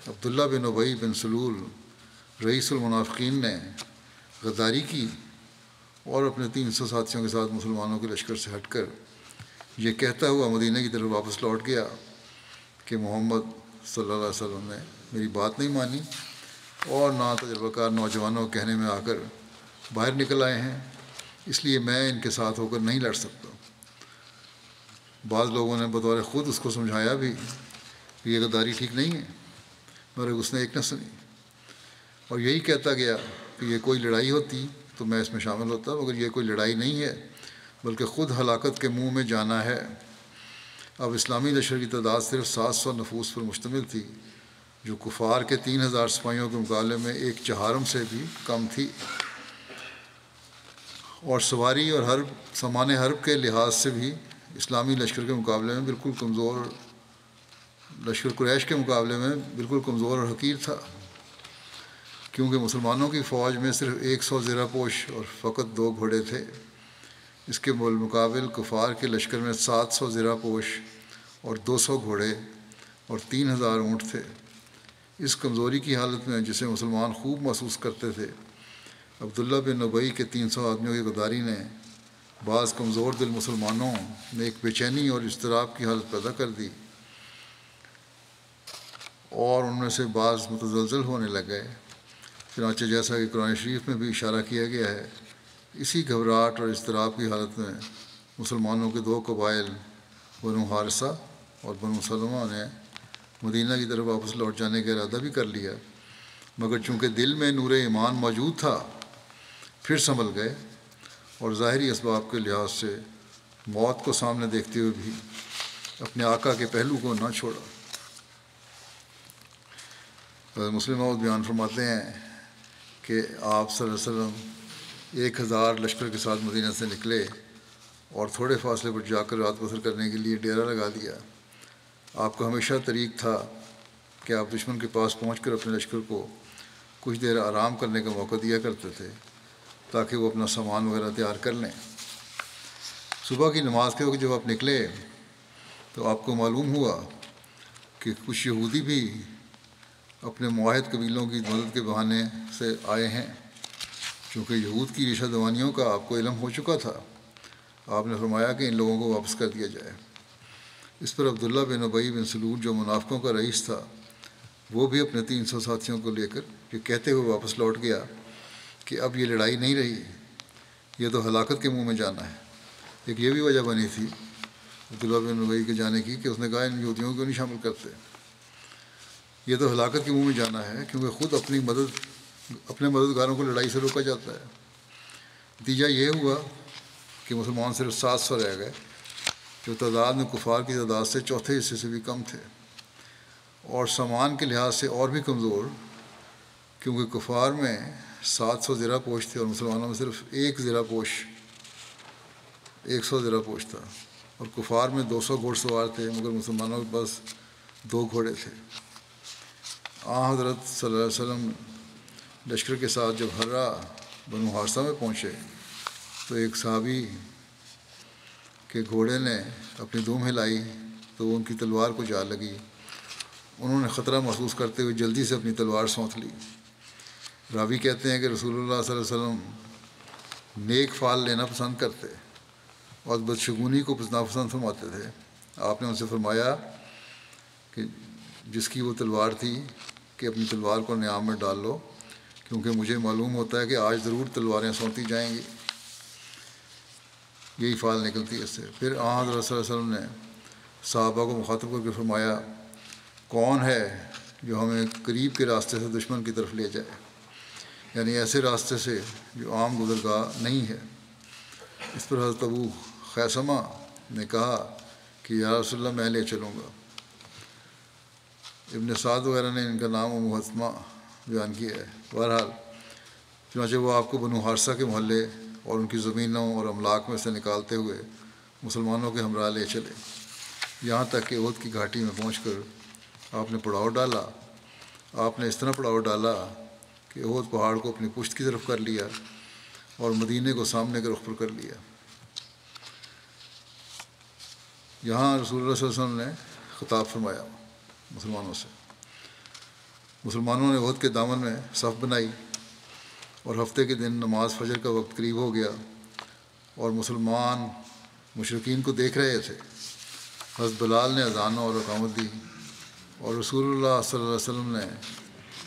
عبداللہ بن ابی بن سلول رئیس المنافقین نے غداری کی اور اپنے 300 ساتھیوں کے ساتھ مسلمانوں کے لشکر سے ہٹ کر یہ کہتا ہوا مدینہ کی طرف واپس لوٹ گیا کہ محمد صلی اللہ علیہ وسلم نے میری بات نہیں مانی اور نہ تجربہ کار نوجوانوں کے کہنے میں آ کر باہر نکل آئے ہیں، اس لیے میں ان کے ساتھ ہو کر نہیں لڑ سکتا۔ بعض لوگوں نے بطور خود اس کو سمجھایا بھی کہ یہ غداری ٹھیک نہیں ہے، مگر اس نے ایک نہ سنی اور یہی کہتا گیا کہ یہ کوئی لڑائی ہوتی تو میں اس میں شامل ہوتا، مگر یہ کوئی لڑائی نہیں ہے بلکہ خود ہلاکت کے منہ میں جانا ہے۔ اب اسلامی لشکر کی تعداد صرف 700 نفوس پر مشتمل تھی، جو کفار کے 3000 سپاہیوں کے مقابلے میں 1/4 سے بھی کم تھی، اور سواری اور سامان حرب کے لحاظ سے بھی اسلامی لشکر کے مقابلے میں بالکل کمزور، لشکر قریش کے مقابلے میں بالکل کمزور اور حقیر تھا، کیونکہ مسلمانوں کی فوج میں صرف 100 زرہ پوش اور فقط 2 گھوڑے تھے۔ اس کے بالمقابل کفار کے لشکر میں 700 زرہ پوش اور 200 گھوڑے اور 3000 اونٹ تھے۔ اس کمزوری کی حالت میں جسے مسلمان خوب محسوس کرتے تھے، عبداللہ بن ابی کے 300 آدمیوں کی غداری نے بعض کمزور دل مسلمانوں میں ایک بے چینی اور اضطراب کی حالت پیدا کر دی اور ان میں سے بعض متزلزل ہونے لگ گئے۔ چنانچہ جیسا کہ قرآن شریف میں بھی اشارہ کیا گیا ہے، اسی گھبراہٹ اور اضطراب کی حالت میں مسلمانوں کے 2 قبائل بنو حارثہ اور بنو سلمہ نے مدینہ کی طرف واپس لوٹ جانے کا ارادہ بھی کر لیا، مگر چونکہ دل میں نور ایمان موجود تھا پھر سنبھل گئے اور ظاہری اسباب کے لحاظ سے موت کو سامنے دیکھتے ہوئے بھی اپنے آقا کے پہلو کو نہ چھوڑا۔ مسلم موعود بیان فرماتے ہیں کہ آپ صلی اللہ علیہ وسلم 1000 لشکر کے ساتھ مدینہ سے نکلے اور تھوڑے فاصلے پر جا کر رات بسر کرنے کے لیے ڈیرا لگا دیا۔ آپ کا ہمیشہ طریق تھا کہ آپ دشمن کے پاس پہنچ کر اپنے لشکر کو کچھ دیر آرام کرنے کا موقع دیا کرتے تھے تاکہ وہ اپنا سامان وغیرہ تیار کر لیں۔ صبح کی نماز کے وقت جب آپ نکلے تو آپ کو معلوم ہوا کہ کچھ یہودی بھی اپنے معاہد قبیلوں کی مدد کے بہانے سے آئے ہیں۔ چونکہ یہود کی ریشہ دوانیوں کا آپ کو علم ہو چکا تھا، آپ نے فرمایا کہ ان لوگوں کو واپس کر دیا جائے۔ اس پر عبداللہ بن ابی بن سلول جو منافقوں کا رئیس تھا، وہ بھی اپنے 300 ساتھیوں کو لے کر یہ کہتے ہوئے واپس لوٹ گیا کہ اب یہ لڑائی نہیں رہی، یہ تو ہلاکت کے منہ میں جانا ہے۔ ایک یہ بھی وجہ بنی تھی عبداللہ بن ابی کے جانے کی کہ اس نے کہا ان یہودیوں کو نہیں شامل کرتے، یہ تو ہلاکت کے منہ میں جانا ہے، کیونکہ خود اپنے مددگاروں کو لڑائی سے روکا جاتا ہے۔ نتیجہ یہ ہوا کہ مسلمان صرف 700 رہ گئے، جو تعداد میں کفار کی تعداد سے چوتھے حصے سے بھی کم تھے، اور سامان کے لحاظ سے اور بھی کمزور، کیونکہ کفار میں 700 زرہ پوش تھے اور مسلمانوں میں صرف 100 زرہ پوش تھا، اور کفار میں 200 گھوڑ سوار تھے مگر مسلمانوں کے پاس 2 گھوڑے تھے۔ حضرت صلی اللہ علیہ وسلم لشکر کے ساتھ جب ہرہ بنو حارثہ میں پہنچے تو ایک صحابی کے گھوڑے نے اپنی دم ہلائی تو وہ ان کی تلوار کو جا لگی۔ انہوں نے خطرہ محسوس کرتے ہوئے جلدی سے اپنی تلوار سونت لی۔ راوی کہتے ہیں کہ رسول اللہ صلی اللہ علیہ وسلم نیک فال لینا پسند کرتے اور بدشگونی کو ناپسند فرماتے تھے۔ آپ نے ان سے فرمایا کہ جس کی وہ تلوار تھی کہ اپنی تلوار کو نیام میں ڈال لو، کیونکہ مجھے معلوم ہوتا ہے کہ آج ضرور تلواریں سونتی جائیں گی، یہی فال نکلتی ہے اس سے۔ پھر حضرت صلی اللہ علیہ وسلم نے صحابہ کو مخاطب کر کے فرمایا، کون ہے جو ہمیں قریب کے راستے سے دشمن کی طرف لے جائے، یعنی ایسے راستے سے جو عام گزرگاہ نہیں ہے۔ اس پر حضرت ابو خیثمہ نے کہا کہ یا رسول اللہ میں لے چلوں گا۔ ابن سعد وغیرہ نے ان کا نام ابو حتمہ بیان کیا ہے۔ بہرحال چنانچہ وہ آپ کو بنو حارثہ کے محلے اور ان کی زمینوں اور املاک میں سے نکالتے ہوئے مسلمانوں کے ہمراہ لے چلے، یہاں تک کہ احد کی گھاٹی میں پہنچ کر آپ نے پڑاؤ ڈالا۔ آپ نے اس طرح پڑاؤ ڈالا کہ احد پہاڑ کو اپنی پشت کی طرف کر لیا اور مدینے کو سامنے کے رخ پر کر لیا۔ یہاں رسول اللہ صلی اللہ علیہ وسلم نے خطاب فرمایا مسلمانوں سے۔ مسلمانوں نے احد کے دامن میں صف بنائی اور ہفتے کے دن نماز فجر کا وقت قریب ہو گیا اور مسلمان مشرکین کو دیکھ رہے تھے۔ حضرت بلال نے اذان اور اقامت دی اور رسول اللہ صلی اللہ علیہ وسلم نے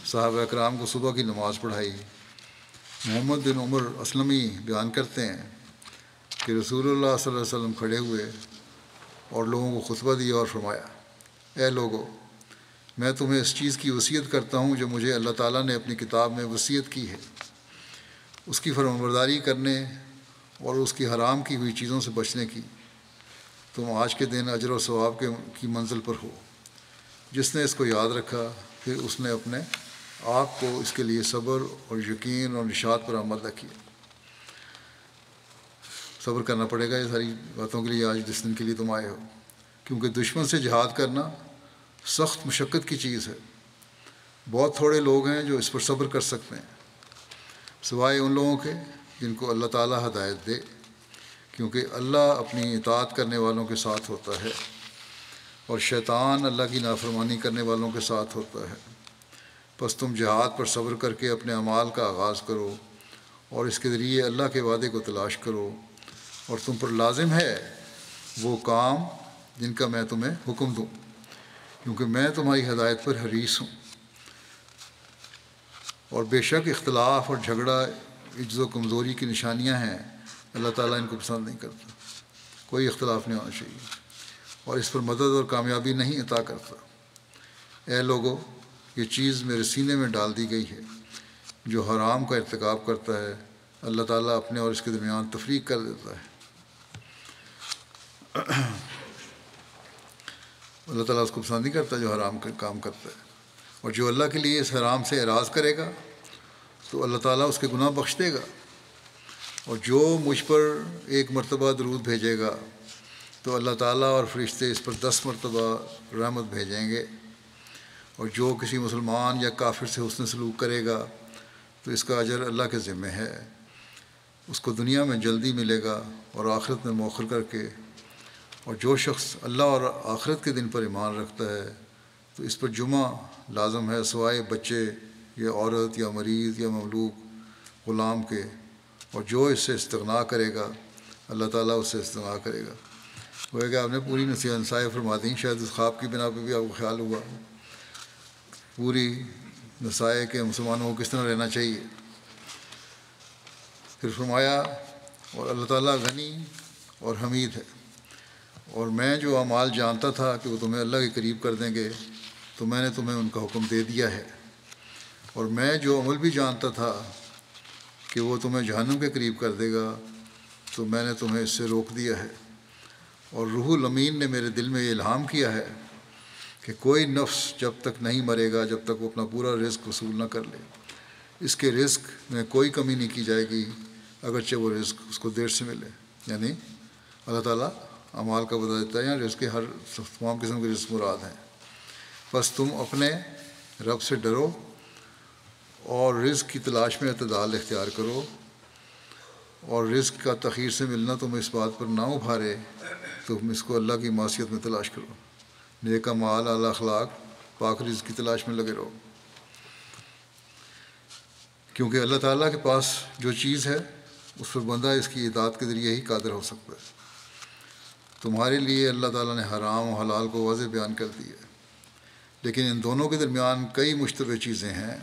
صحابہ اکرام کو صبح کی نماز پڑھائی۔ محمد بن عمر اسلمی بیان کرتے ہیں کہ رسول اللہ صلی اللہ علیہ وسلم کھڑے ہوئے اور لوگوں کو خطبہ دیا اور فرمایا، اے لوگو، میں تمہیں اس چیز کی وصیت کرتا ہوں جو مجھے اللہ تعالیٰ نے اپنی کتاب میں وصیت کی ہے، اس کی فرمانبرداری کرنے اور اس کی حرام کی ہوئی چیزوں سے بچنے کی۔ تم آج کے دن اجر و ثواب کی منزل پر ہو۔ جس نے اس کو یاد رکھا پھر اس نے اپنے آپ کو اس کے لیے صبر اور یقین اور نشاط پر عمل کیا۔ صبر کرنا پڑے گا یہ ساری باتوں کے لیے آج جس دن کے لیے تم آئے ہو، کیونکہ دشمن سے جہاد کرنا سخت مشقت کی چیز ہے۔ بہت تھوڑے لوگ ہیں جو اس پر صبر کر سکتے ہیں، سوائے ان لوگوں کے جن کو اللہ تعالیٰ ہدایت دے، کیونکہ اللہ اپنی اطاعت کرنے والوں کے ساتھ ہوتا ہے اور شیطان اللہ کی نافرمانی کرنے والوں کے ساتھ ہوتا ہے۔ پس تم جہاد پر صبر کر کے اپنے اعمال کا آغاز کرو اور اس کے ذریعے اللہ کے وعدے کو تلاش کرو، اور تم پر لازم ہے وہ کام جن کا میں تمہیں حکم دوں، کیونکہ میں تمہاری ہدایت پر حریص ہوں۔ اور بے شک اختلاف اور جھگڑا عجز و کمزوری کی نشانیاں ہیں، اللہ تعالیٰ ان کو پسند نہیں کرتا۔ کوئی اختلاف نہیں ہونا چاہیے اور اس پر مدد اور کامیابی نہیں عطا کرتا۔ اے لوگو، یہ چیز میرے سینے میں ڈال دی گئی ہے، جو حرام کا ارتکاب کرتا ہے اللہ تعالیٰ اپنے اور اس کے درمیان تفریق کر دیتا ہے۔ اللہ تعالیٰ اس کو پسند نہیں کرتا جو حرام کا کام کرتا ہے، اور جو اللہ کے لیے اس حرام سے اعراض کرے گا تو اللہ تعالیٰ اس کے گناہ بخش دے گا، اور جو مجھ پر 1 مرتبہ درود بھیجے گا تو اللہ تعالیٰ اور فرشتے اس پر 10 مرتبہ رحمت بھیجیں گے، اور جو کسی مسلمان یا کافر سے حسن سلوک کرے گا تو اس کا اجر اللہ کے ذمہ ہے، اس کو دنیا میں جلدی ملے گا اور آخرت میں مؤخر کر کے۔ اور جو شخص اللہ اور آخرت کے دن پر ایمان رکھتا ہے تو اس پر جمعہ لازم ہے، سوائے بچے یا عورت یا مریض یا مملوک غلام کے، اور جو اس سے استغنا کرے گا اللہ تعالیٰ اس سے استغنا کرے گا۔ وہ کہ آپ نے پوری نصیحت فرما دیں، شاید اس خواب کی بنا پہ بھی آپ کو خیال ہوا پوری نصائح کہ مسلمانوں کو کس طرح رہنا چاہیے۔ پھر فرمایا اور اللہ تعالیٰ غنی اور حمید ہے، اور میں جو اعمال جانتا تھا کہ وہ تمہیں اللہ کے قریب کر دیں گے تو میں نے تمہیں ان کا حکم دے دیا ہے، اور میں جو عمل بھی جانتا تھا کہ وہ تمہیں جہنم کے قریب کر دے گا تو میں نے تمہیں اس سے روک دیا ہے، اور روح الامین نے میرے دل میں یہ الہام کیا ہے کہ کوئی نفس جب تک نہیں مرے گا جب تک وہ اپنا پورا رزق وصول نہ کر لے، اس کے رزق میں کوئی کمی نہیں کی جائے گی اگرچہ وہ رزق اس کو دیر سے ملے۔ یعنی اللہ تعالیٰ اعمال کا بدلہ دیتا ہے، یہاں رزق کے ہر تمام قسم کے رزق مراد ہیں۔ بس تم اپنے رب سے ڈرو اور رزق کی تلاش میں اعتدال اختیار کرو، اور رزق کا تاخیر سے ملنا تم اس بات پر نہ ابھارے، تم اس کو اللہ کی معصیت میں تلاش کرو، نیک اعمال اعلیٰ اخلاق پاک رزق کی تلاش میں لگے رہو، کیونکہ اللہ تعالیٰ کے پاس جو چیز ہے اس پر بندہ اس کی اطاعت کے ذریعے ہی قادر ہو سکتا ہے۔ تمہارے لیے اللہ تعالیٰ نے حرام و حلال کو واضح بیان کر دیا ہے، لیکن ان دونوں کے درمیان کئی مشتبہ چیزیں ہیں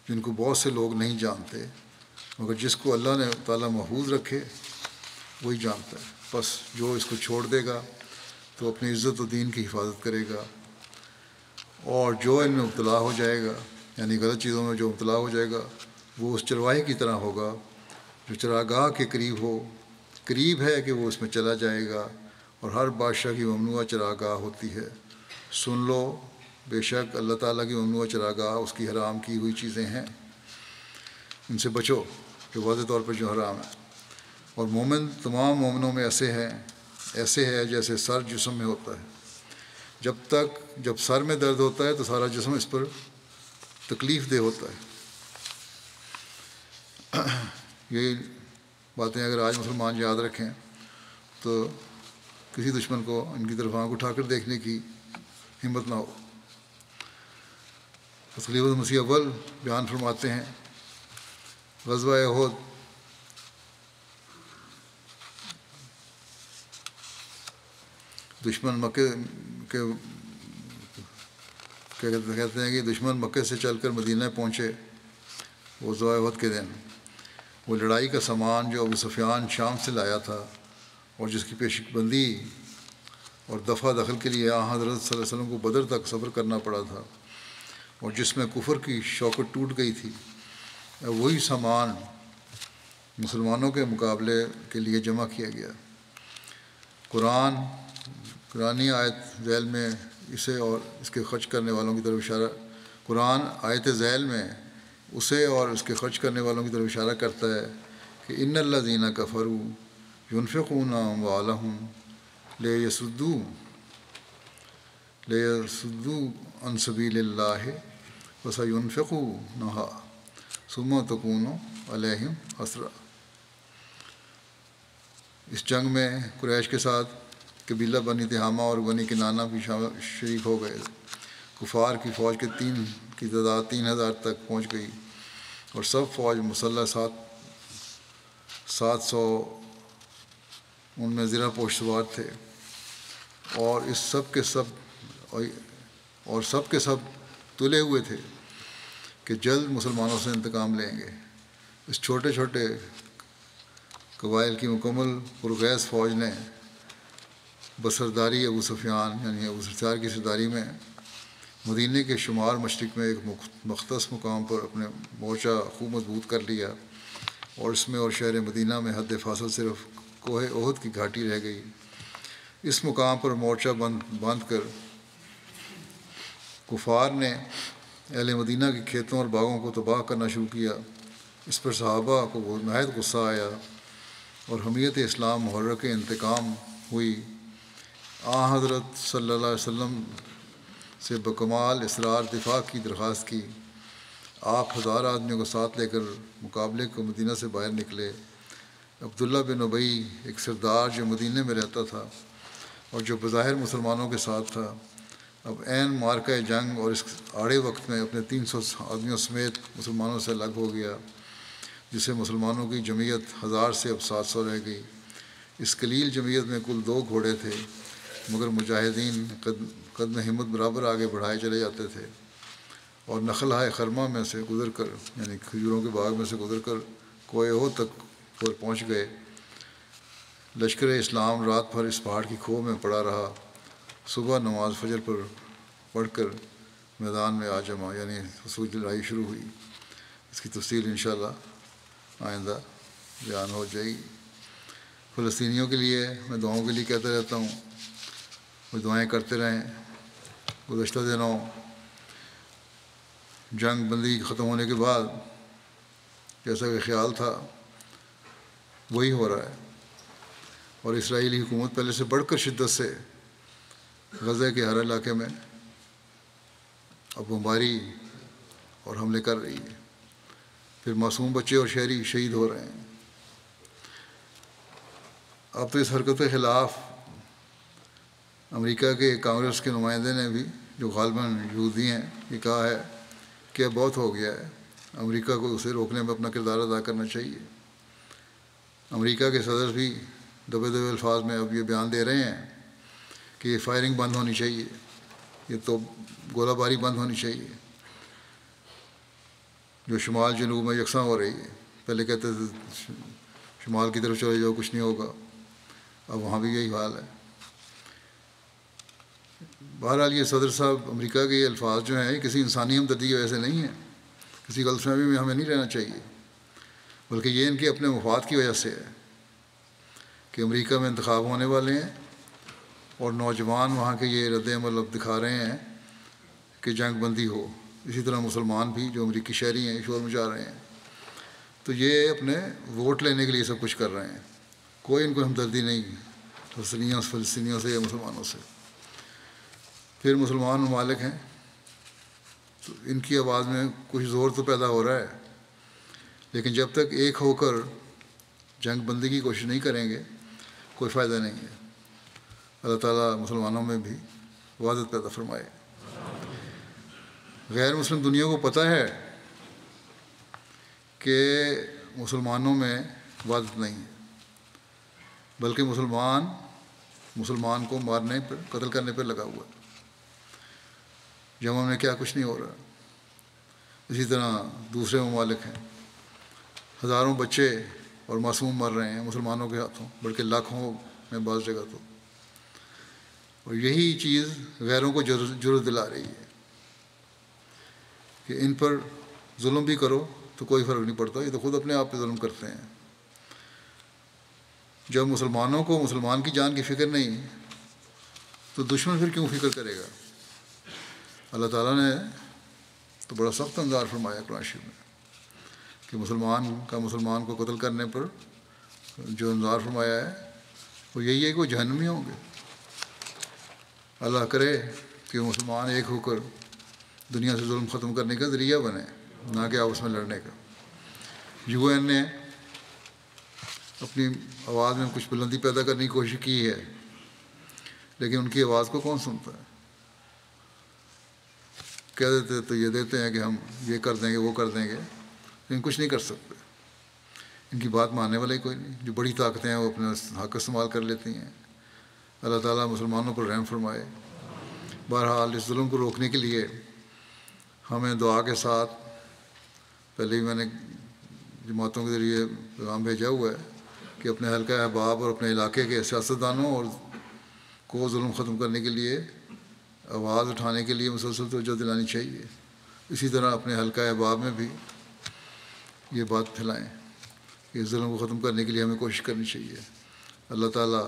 جن کو بہت سے لوگ نہیں جانتے، مگر جس کو اللہ نے تعالیٰ محفوظ رکھے وہی جانتا ہے۔ بس جو اس کو چھوڑ دے گا تو اپنی عزت و دین کی حفاظت کرے گا، اور جو ان میں مبتلا ہو جائے گا یعنی غلط چیزوں میں جو مبتلا ہو جائے گا وہ اس چرواہے کی طرح ہوگا جو چراگاہ کے قریب ہے کہ وہ اس میں چلا جائے گا، اور ہر بادشاہ کی ممنوعہ چراگاہ ہوتی ہے۔ سن لو، بے شک اللہ تعالیٰ کی ممنوعہ چراگاہ اس کی حرام کی ہوئی چیزیں ہیں، ان سے بچو جو واضح طور پر جو حرام ہے۔ اور مومن تمام مومنوں میں ایسے ہے جیسے سر جسم میں ہوتا ہے، جب سر میں درد ہوتا ہے تو سارا جسم اس پر تکلیف دہ ہوتا ہے۔ یہ باتیں اگر آج مسلمان یاد رکھیں تو کسی دشمن کو ان کی طرف آنکھ اٹھا کر دیکھنے کی ہمت نہ ہو۔ خلیفۃ مسیح اول بیان فرماتے ہیں، غزوہ احد دشمن مکے کے کہتے ہیں کہ دشمن مکے سے چل کر مدینہ پہنچے، وہ غزوہ احد کے دن وہ لڑائی کا سامان جو ابو سفیان شام سے لایا تھا اور جس کی پیش بندی اور دفع دخل کے لیے حضرت صلی اللہ علیہ وسلم کو بدر تک صبر کرنا پڑا تھا، اور جس میں کفر کی شوکت ٹوٹ گئی تھی، وہی سامان مسلمانوں کے مقابلے کے لیے جمع کیا گیا۔ قرآنی آیت ذیل میں اسے اور اس کے خرچ کرنے والوں کی طرف اشارہ قرآن آیت ذیل میں اسے اور اس کے خرچ کرنے والوں کی طرف اشارہ کرتا ہے کہ ان الذین کفروا ينفقون اموالهم لیصدوا عن سبیل اللہ فسینفقونها ثم تکون علیہم حسرۃ۔ اس جنگ میں قریش کے ساتھ قبیلہ بنی تہامہ اور بنی کنانہ بھی شریک ہو گئے۔ کفار کی فوج کی تعداد 3000 تک پہنچ گئی، اور سب فوج مسلح 700 ان میں زرہ پوش سوار تھے، اور سب کے سب تلے ہوئے تھے کہ جلد مسلمانوں سے انتقام لیں گے۔ اس چھوٹے چھوٹے قبائل کی مکمل پرغیظ فوج نے بسرداری ابو سفیان یعنی ابو سفیان کی سرداری میں مدینہ کے شمال مشرق میں ایک مختص مقام پر اپنے مورچہ خوب مضبوط کر لیا، اور اس میں اور شہر مدینہ میں حد فاصل صرف کوہ احد کی گھاٹی رہ گئی۔ اس مقام پر مورچہ باندھ کر کفار نے اہل مدینہ کے کھیتوں اور باغوں کو تباہ کرنا شروع کیا، اس پر صحابہ کو نہایت غصہ آیا اور حمیت اسلام محرک انتقام ہوئی۔ حضرت صلی اللہ علیہ وسلم سے بکمال اصرار دفاع کی درخواست کی۔ آپ 1000 آدمیوں کو ساتھ لے کر مقابلے کو مدینہ سے باہر نکلے۔ عبداللہ بن ابی ایک سردار جو مدینہ میں رہتا تھا اور جو بظاہر مسلمانوں کے ساتھ تھا، اب عین مارکہ جنگ اور اس آڑے وقت میں اپنے 300 آدمیوں سمیت مسلمانوں سے الگ ہو گیا، جس سے مسلمانوں کی جمعیت 1000 سے اب 700 رہ گئی۔ اس قلیل جمعیت میں کل 2 گھوڑے تھے، مگر مجاہدین قدم ہمت برابر آگے بڑھائے چلے جاتے تھے اور نخلۂ خرمہ میں سے گزر کر، یعنی کھجوروں کے باغ میں سے گزر کر کوہ احد تک پر پہنچ گئے۔ لشکر اسلام رات بھر اس پہاڑ کی کھو میں پڑا رہا۔ صبح نماز فجر پر پڑھ کر میدان میں آ جمع، یعنی حصول لڑائی شروع ہوئی۔ اس کی تفصیل انشاءاللہ آئندہ بیان ہو جائے گی۔ فلسطینیوں کے لیے میں دعاؤں کے لیے کہتا رہتا ہوں، وہ دعائیں کرتے رہیں۔ گزشتہ دنوں جنگ بندی ختم ہونے کے بعد جیسا کہ خیال تھا وہی ہو رہا ہے، اور اسرائیلی حکومت پہلے سے بڑھ کر شدت سے غزہ کے ہر علاقے میں اب بمباری اور حملے کر رہی ہے۔ پھر معصوم بچے اور شہری شہید ہو رہے ہیں۔ اب تو اس حرکت کے خلاف امریکہ کے کانگریس کے نمائندے نے بھی، جو غالباً یہودی ہیں، یہ کہا ہے کہ اب بہت ہو گیا ہے، امریکہ کو اسے روکنے میں اپنا کردار ادا کرنا چاہیے۔ امریکہ کے صدر بھی دبے دبے الفاظ میں اب یہ بیان دے رہے ہیں کہ یہ فائرنگ بند ہونی چاہیے، یہ تو گولہ باری بند ہونی چاہیے، جو شمال جنوب میں یکساں ہو رہی ہے۔ پہلے کہتے تھے شمال کی طرف چلے جاؤ کچھ نہیں ہوگا، اب وہاں بھی یہی حال ہے۔ بہرحال یہ صدر صاحب امریکہ کے یہ الفاظ جو ہیں، یہ کسی انسانی ہمدردی کی وجہ سے نہیں ہیں، کسی غلط فہمی میں ہمیں نہیں رہنا چاہیے، بلکہ یہ ان کے اپنے مفاد کی وجہ سے ہے کہ امریکہ میں انتخاب ہونے والے ہیں اور نوجوان وہاں کے یہ رد عمل اب دکھا رہے ہیں کہ جنگ بندی ہو۔ اسی طرح مسلمان بھی جو امریکی شہری ہیں شور مچا رہے ہیں، تو یہ اپنے ووٹ لینے کے لیے سب کچھ کر رہے ہیں، کوئی ان کو ہمدردی نہیں فلسطینیوں سے یا مسلمانوں سے۔ پھر مسلمان ممالک ہیں تو ان کی آواز میں کچھ زور تو پیدا ہو رہا ہے، لیکن جب تک ایک ہو کر جنگ بندی کی کوشش نہیں کریں گے کوئی فائدہ نہیں ہے۔ اللہ تعالیٰ مسلمانوں میں بھی وحدت پیدا فرمائے۔ غیر مسلم دنیا کو پتہ ہے کہ مسلمانوں میں وحدت نہیں ہے، بلکہ مسلمان کو مارنے پر، قتل کرنے پر لگا ہوا ہے۔ یمن میں کیا کچھ نہیں ہو رہا، اسی طرح دوسرے ممالک ہیں، ہزاروں بچے اور معصوم مر رہے ہیں مسلمانوں کے ہاتھوں، بلکہ لاکھوں میں بعض جگہ تو۔ اور یہی چیز غیروں کو جرأت دلا رہی ہے کہ ان پر ظلم بھی کرو تو کوئی فرق نہیں پڑتا، یہ تو خود اپنے آپ پہ ظلم کرتے ہیں۔ جب مسلمانوں کو مسلمان کی جان کی فکر نہیں تو دشمن پھر کیوں فکر کرے گا؟ اللہ تعالیٰ نے تو بڑا سخت انذار فرمایا قرآن شریف میں کہ مسلمان کو قتل کرنے پر جو انذار فرمایا ہے وہ یہی ہے کہ وہ جہنمی ہوں گے۔ اللہ کرے کہ مسلمان ایک ہو کر دنیا سے ظلم ختم کرنے کا ذریعہ بنے، نہ کہ آپس میں لڑنے کا۔ UN نے اپنی آواز میں کچھ بلندی پیدا کرنے کی کوشش کی ہے، لیکن ان کی آواز کو کون سنتا ہے؟ کہہ دیتے تو یہ دیتے ہیں کہ ہم یہ کر دیں گے وہ کر دیں گے، لیکن کچھ نہیں کر سکتے۔ ان کی بات ماننے والا ہی کوئی نہیں، جو بڑی طاقتیں ہیں وہ اپنا حق استعمال کر لیتی ہیں۔ اللہ تعالیٰ مسلمانوں پر رحم فرمائے۔ بہرحال اس ظلم کو روکنے کے لیے ہمیں دعا کے ساتھ، پہلے ہی میں نے جماعتوں کے ذریعے پیغام بھیجا ہوا ہے کہ اپنے حلقہ احباب اور اپنے علاقے کے سیاستدانوں اور کو ظلم ختم کرنے کے لیے آواز اٹھانے کے لیے مسلسل توجہ دلانی چاہیے۔ اسی طرح اپنے حلقہ احباب میں بھی یہ بات پھیلائیں کہ ظلم کو ختم کرنے کے لیے ہمیں کوشش کرنی چاہیے۔ اللہ تعالیٰ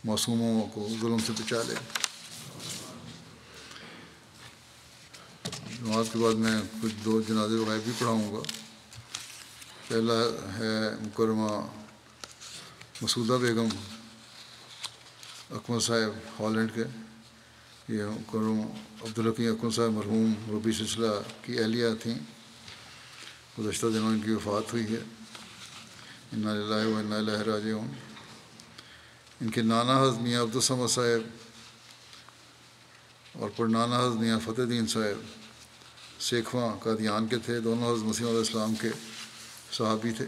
معصوموں کو ظلم سے بچا لے۔ نماز کے بعد میں کچھ 2 جنازے غائب بھی پڑھاؤں گا۔ پہلا ہے مکرمہ مسعودہ بیگم اکمل صاحب ہالینڈ کے. یہ مکرم عبدالحکیم اکمل صاحب مرحوم ربی سلسلہ کی اہلیہ تھیں. گزشتہ دنوں ان کی وفات ہوئی ہے. انا للہ و انا الیہ راجعون. ان کے نانا حضرت میاں عبدالصمد صاحب اور پڑنانا حضرت میاں فتح الدین صاحب سیکھواں قادیان کے تھے. دونوں حضرت مسیح علیہ السلام کے صحابی تھے.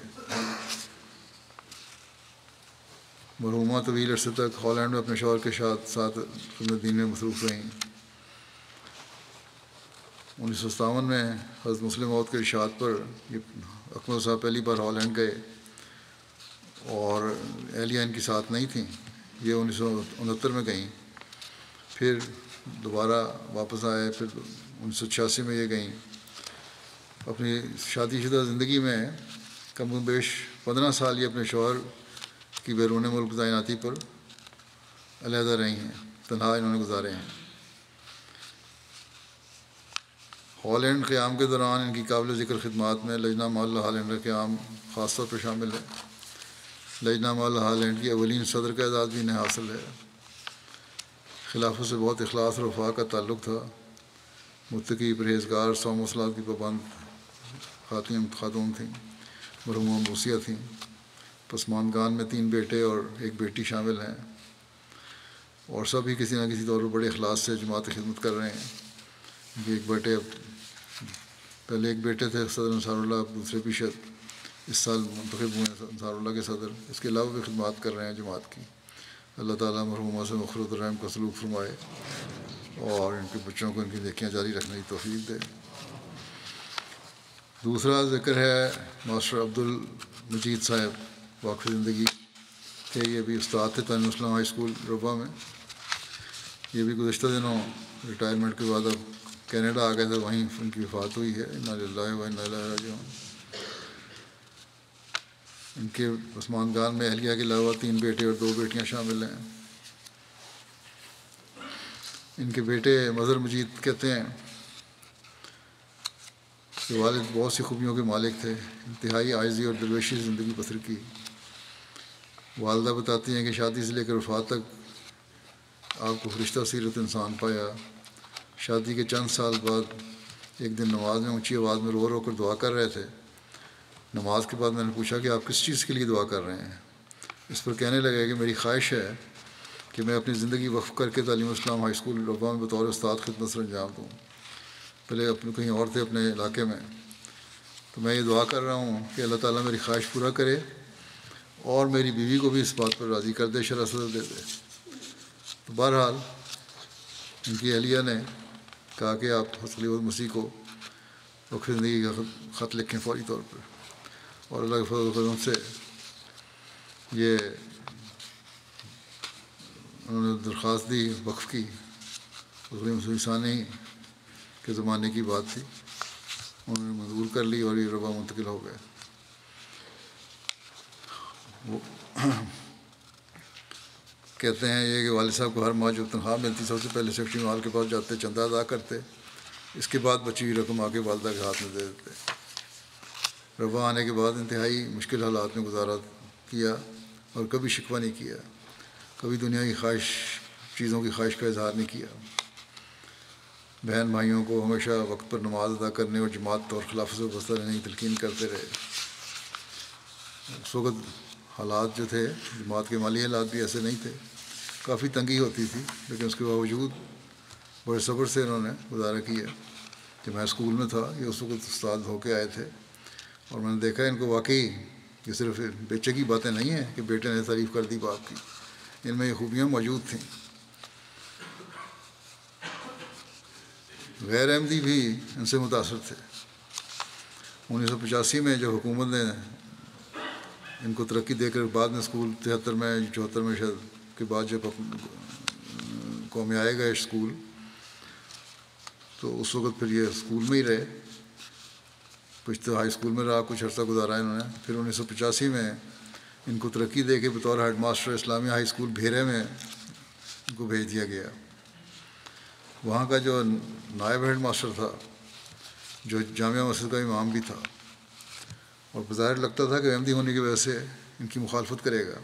مرحومہ طویل عرصے تک ہالینڈ میں اپنے شوہر کے ساتھ خدمت دین میں مصروف رہیں. 1957 میں حضرت مسلم موعود کے ارشاد پر یہ اکمل صاحب پہلی بار ہالینڈ گئے اور اہلیہ ان کی ساتھ نہیں تھیں. یہ 1969 میں گئیں. پھر دوبارہ واپس آئے. پھر 1986 میں یہ گئیں. اپنی شادی شدہ زندگی میں کم و بیش 15 سال یہ اپنے شوہر کی بیرون ملک تعیناتی پر علیحدہ رہی ہیں. تنہا انہوں نے گزارے ہیں. ہالینڈ قیام کے دوران ان کی قابل ذکر خدمات میں لجنہ معلّہ ہالینڈ کا قیام خاص طور پر شامل ہے. لجنہ معلّہ ہالینڈ کی اولین صدر کا اعزاز بھی انہیں حاصل ہے. خلافت سے بہت اخلاص اور وفا کا تعلق تھا. متقی، پرہیزگار، صوم و صلات کی پابند خاتون تھیں. مرحومہ موسیہ تھیں. پسماندگان میں 3 بیٹے اور 1 بیٹی شامل ہیں، اور سب ہی کسی نہ کسی طور پر بڑے اخلاص سے جماعت کی خدمت کر رہے ہیں. پہلے ایک بیٹے تھے صدر انصار اللہ، دوسرے پیشت اس سال منتخب ہوئے انصار اللہ کے صدر. اس کے علاوہ بھی خدمات کر رہے ہیں جماعت کی. اللہ تعالیٰ مرحومہ سے مغفرت الرحم کا سلوک فرمائے اور ان کے بچوں کو ان کی نیکیاں جاری رکھنے کی توفیق دے. دوسرا ذکر ہے ماسٹر عبدالمجید صاحب واقف زندگی کے. یہ بھی استاد تھے تعلیم اسلام ہائی اسکول ربا میں. یہ بھی گزشتہ دنوں ریٹائرمنٹ کے بعد اب کینیڈا آ گئے تھے. وہیں ان کی وفات ہوئی ہے. انا للہ و انا الیہ راجعون. ان کے پسماندگان میں اہلیہ کے علاوہ 3 بیٹے اور 2 بیٹیاں شامل ہیں. ان کے بیٹے مظہر مجید کہتے ہیں کہ والد بہت سی خوبیوں کے مالک تھے. انتہائی عاجزی اور درویشی زندگی بسر کی. والدہ بتاتی ہیں کہ شادی سے لے کر وفات تک آپ کو فرشتہ سیرت انسان پایا. شادی کے چند سال بعد ایک دن نماز میں اونچی آواز میں رو رو کر دعا کر رہے تھے. نماز کے بعد میں نے پوچھا کہ آپ کس چیز کے لیے دعا کر رہے ہیں؟ اس پر کہنے لگے کہ میری خواہش ہے کہ میں اپنی زندگی وقف کر کے تعلیم اسلام ہائی اسکول ربا میں بطور استاد خدمت سر انجام دوں. پہلے اپنے کہیں اور تھے اپنے علاقے میں. تو میں یہ دعا کر رہا ہوں کہ اللہ تعالیٰ میری خواہش پورا کرے اور میری بیوی کو بھی اس بات پر راضی کر دے، شرح صدر دے دے. تو بہرحال ان کی اہلیہ نے کہا کہ آپ حضرت خلیفۃ مسیح کو وقف زندگی کا خط لکھیں فوری طور پر. اور اللہ کے فضل و کرم سے یہ انہوں نے درخواست دی وقف کی. حضرت مسیح ثانی کے زمانے کی بات تھی. انہوں نے منظور کر لی اور یہ ربا منتقل ہو گئے. وہ کہتے ہیں یہ کہ والد صاحب کو ہر ماہ جو تنخواہ ملتی سب سے پہلے سیکرٹری محل کے پاس جاتے، چندہ ادا کرتے. اس کے بعد بچی ہوئی رقم آ کے والدہ کے ہاتھ میں دے دیتے. ربا آنے کے بعد انتہائی مشکل حالات میں گزارا کیا اور کبھی شکوہ نہیں کیا. کبھی دنیا کی چیزوں کی خواہش کا اظہار نہیں کیا. بہن بھائیوں کو ہمیشہ وقت پر نماز ادا کرنے اور جماعت اور خلافت سے وابستہ رہنے کی تلقین کرتے رہے. اس وقت حالات جو تھے جماعت کے مالی حالات بھی ایسے نہیں تھے. کافی تنگی ہوتی تھی، لیکن اس کے باوجود بڑے صبر سے انہوں نے گزارا کیا. کہ میں اسکول میں تھا، یہ اس وقت استاد ہو کے آئے تھے، اور میں نے دیکھا ان کو واقعی یہ صرف بیچے کی باتیں نہیں ہیں کہ بیٹے نے تعریف کر دی باپ کی. ان میں یہ خوبیاں موجود تھیں. غیر احمدی بھی ان سے متاثر تھے. 1985 میں جو حکومت نے ان کو ترقی دے کر بعد میں اسکول 73 میں 74 میں شاید کے بعد جب قومی آئے گئے اسکول، تو اس وقت پھر یہ اسکول میں ہی رہے. کچھ تو ہائی اسکول میں رہا، کچھ عرصہ گزارا انہوں نے. پھر 1985 میں ان کو ترقی دے کے بطور ہیڈ ماسٹر اسلامیہ ہائی اسکول بھیرے میں ان کو بھیج دیا گیا. وہاں کا جو نائب ہیڈ ماسٹر تھا، جو جامعہ مسجد کا امام بھی تھا، اور بظاہر لگتا تھا کہ احمدی ہونے کی وجہ سے ان کی مخالفت کرے گا،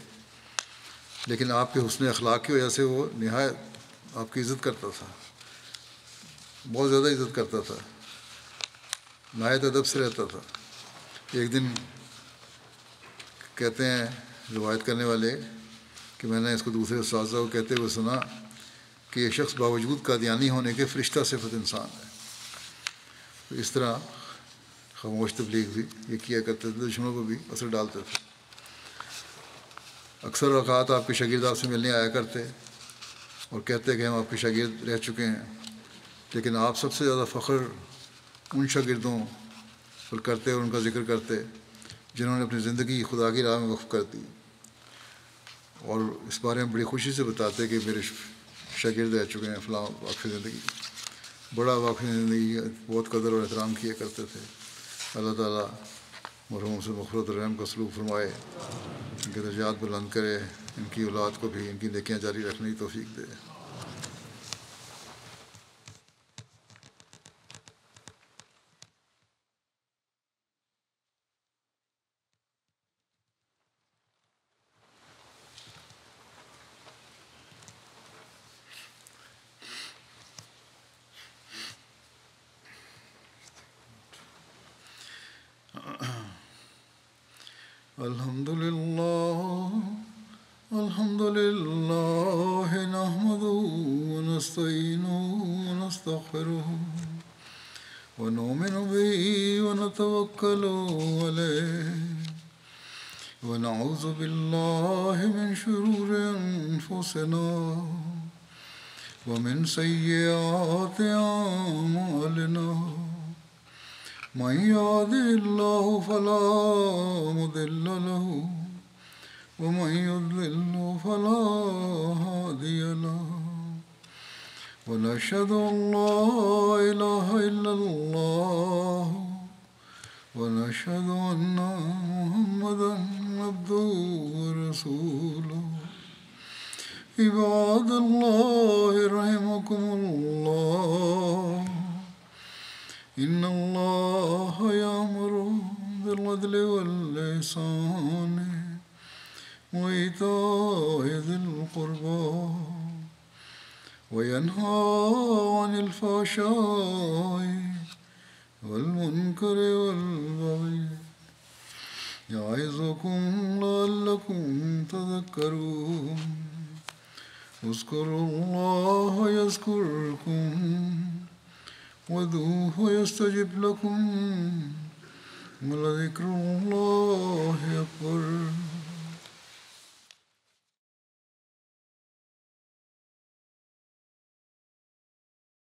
لیکن آپ کے حسن اخلاق کی وجہ سے وہ نہایت آپ کی عزت کرتا تھا، بہت زیادہ عزت کرتا تھا، نہایت ادب سے رہتا تھا۔ ایک دن کہتے ہیں روایت کرنے والے کہ میں نے اس کو دوسرے اساتذہ کو کہتے ہوئے سنا کہ یہ شخص باوجود قادیانی ہونے کے فرشتہ صفت انسان ہے۔ تو اس طرح خاموش تبلیغ بھی یہ کیا کرتے تھے، دشمنوں کو بھی اثر ڈالتے تھے۔ اکثر اوقات آپ کے شاگرد آپ سے ملنے آیا کرتے اور کہتے کہ ہم آپ کے شاگرد رہ چکے ہیں، لیکن آپ سب سے زیادہ فخر ان شاگردوں پر کرتے اور ان کا ذکر کرتے جنہوں نے اپنی زندگی خدا کی راہ میں وقف کر دی، اور اس بارے میں بڑی خوشی سے بتاتے کہ میرے شاگرد رہ چکے ہیں فلاں واقف زندگی، بڑا واقف زندگی، بہت قدر اور احترام کیا کرتے تھے۔ اللہ تعالیٰ مرحوم سے مغفرت اور رحم کا سلوک فرمائے، ان کے درجات بلند کرے، ان کی اولاد کو بھی ان کی نیکیاں جاری رکھنے کی توفیق دے۔ الحمد لله نحمده ونستعينه ونستغفره ونؤمن به ونتوكل عليه ونعوذ بالله من شرور أنفسنا ومن سيئات أعمالنا، من يهده الله فلا مضل له ومن يضلل فلا هادي له، ونشهد أن لا إله إلا الله ونشهد أن محمدا عبده ورسوله۔ عباد الله رحمكم الله، إن الله يأمر بالعدل والإحسان وإيتاء ذي القربى وينهى عن الفحشاء والمنكر والبغي يعظكم لعلكم تذكرون۔ اذكروا الله يذكركم وادعوه يستجب لكم، ولذكر الله أكبر۔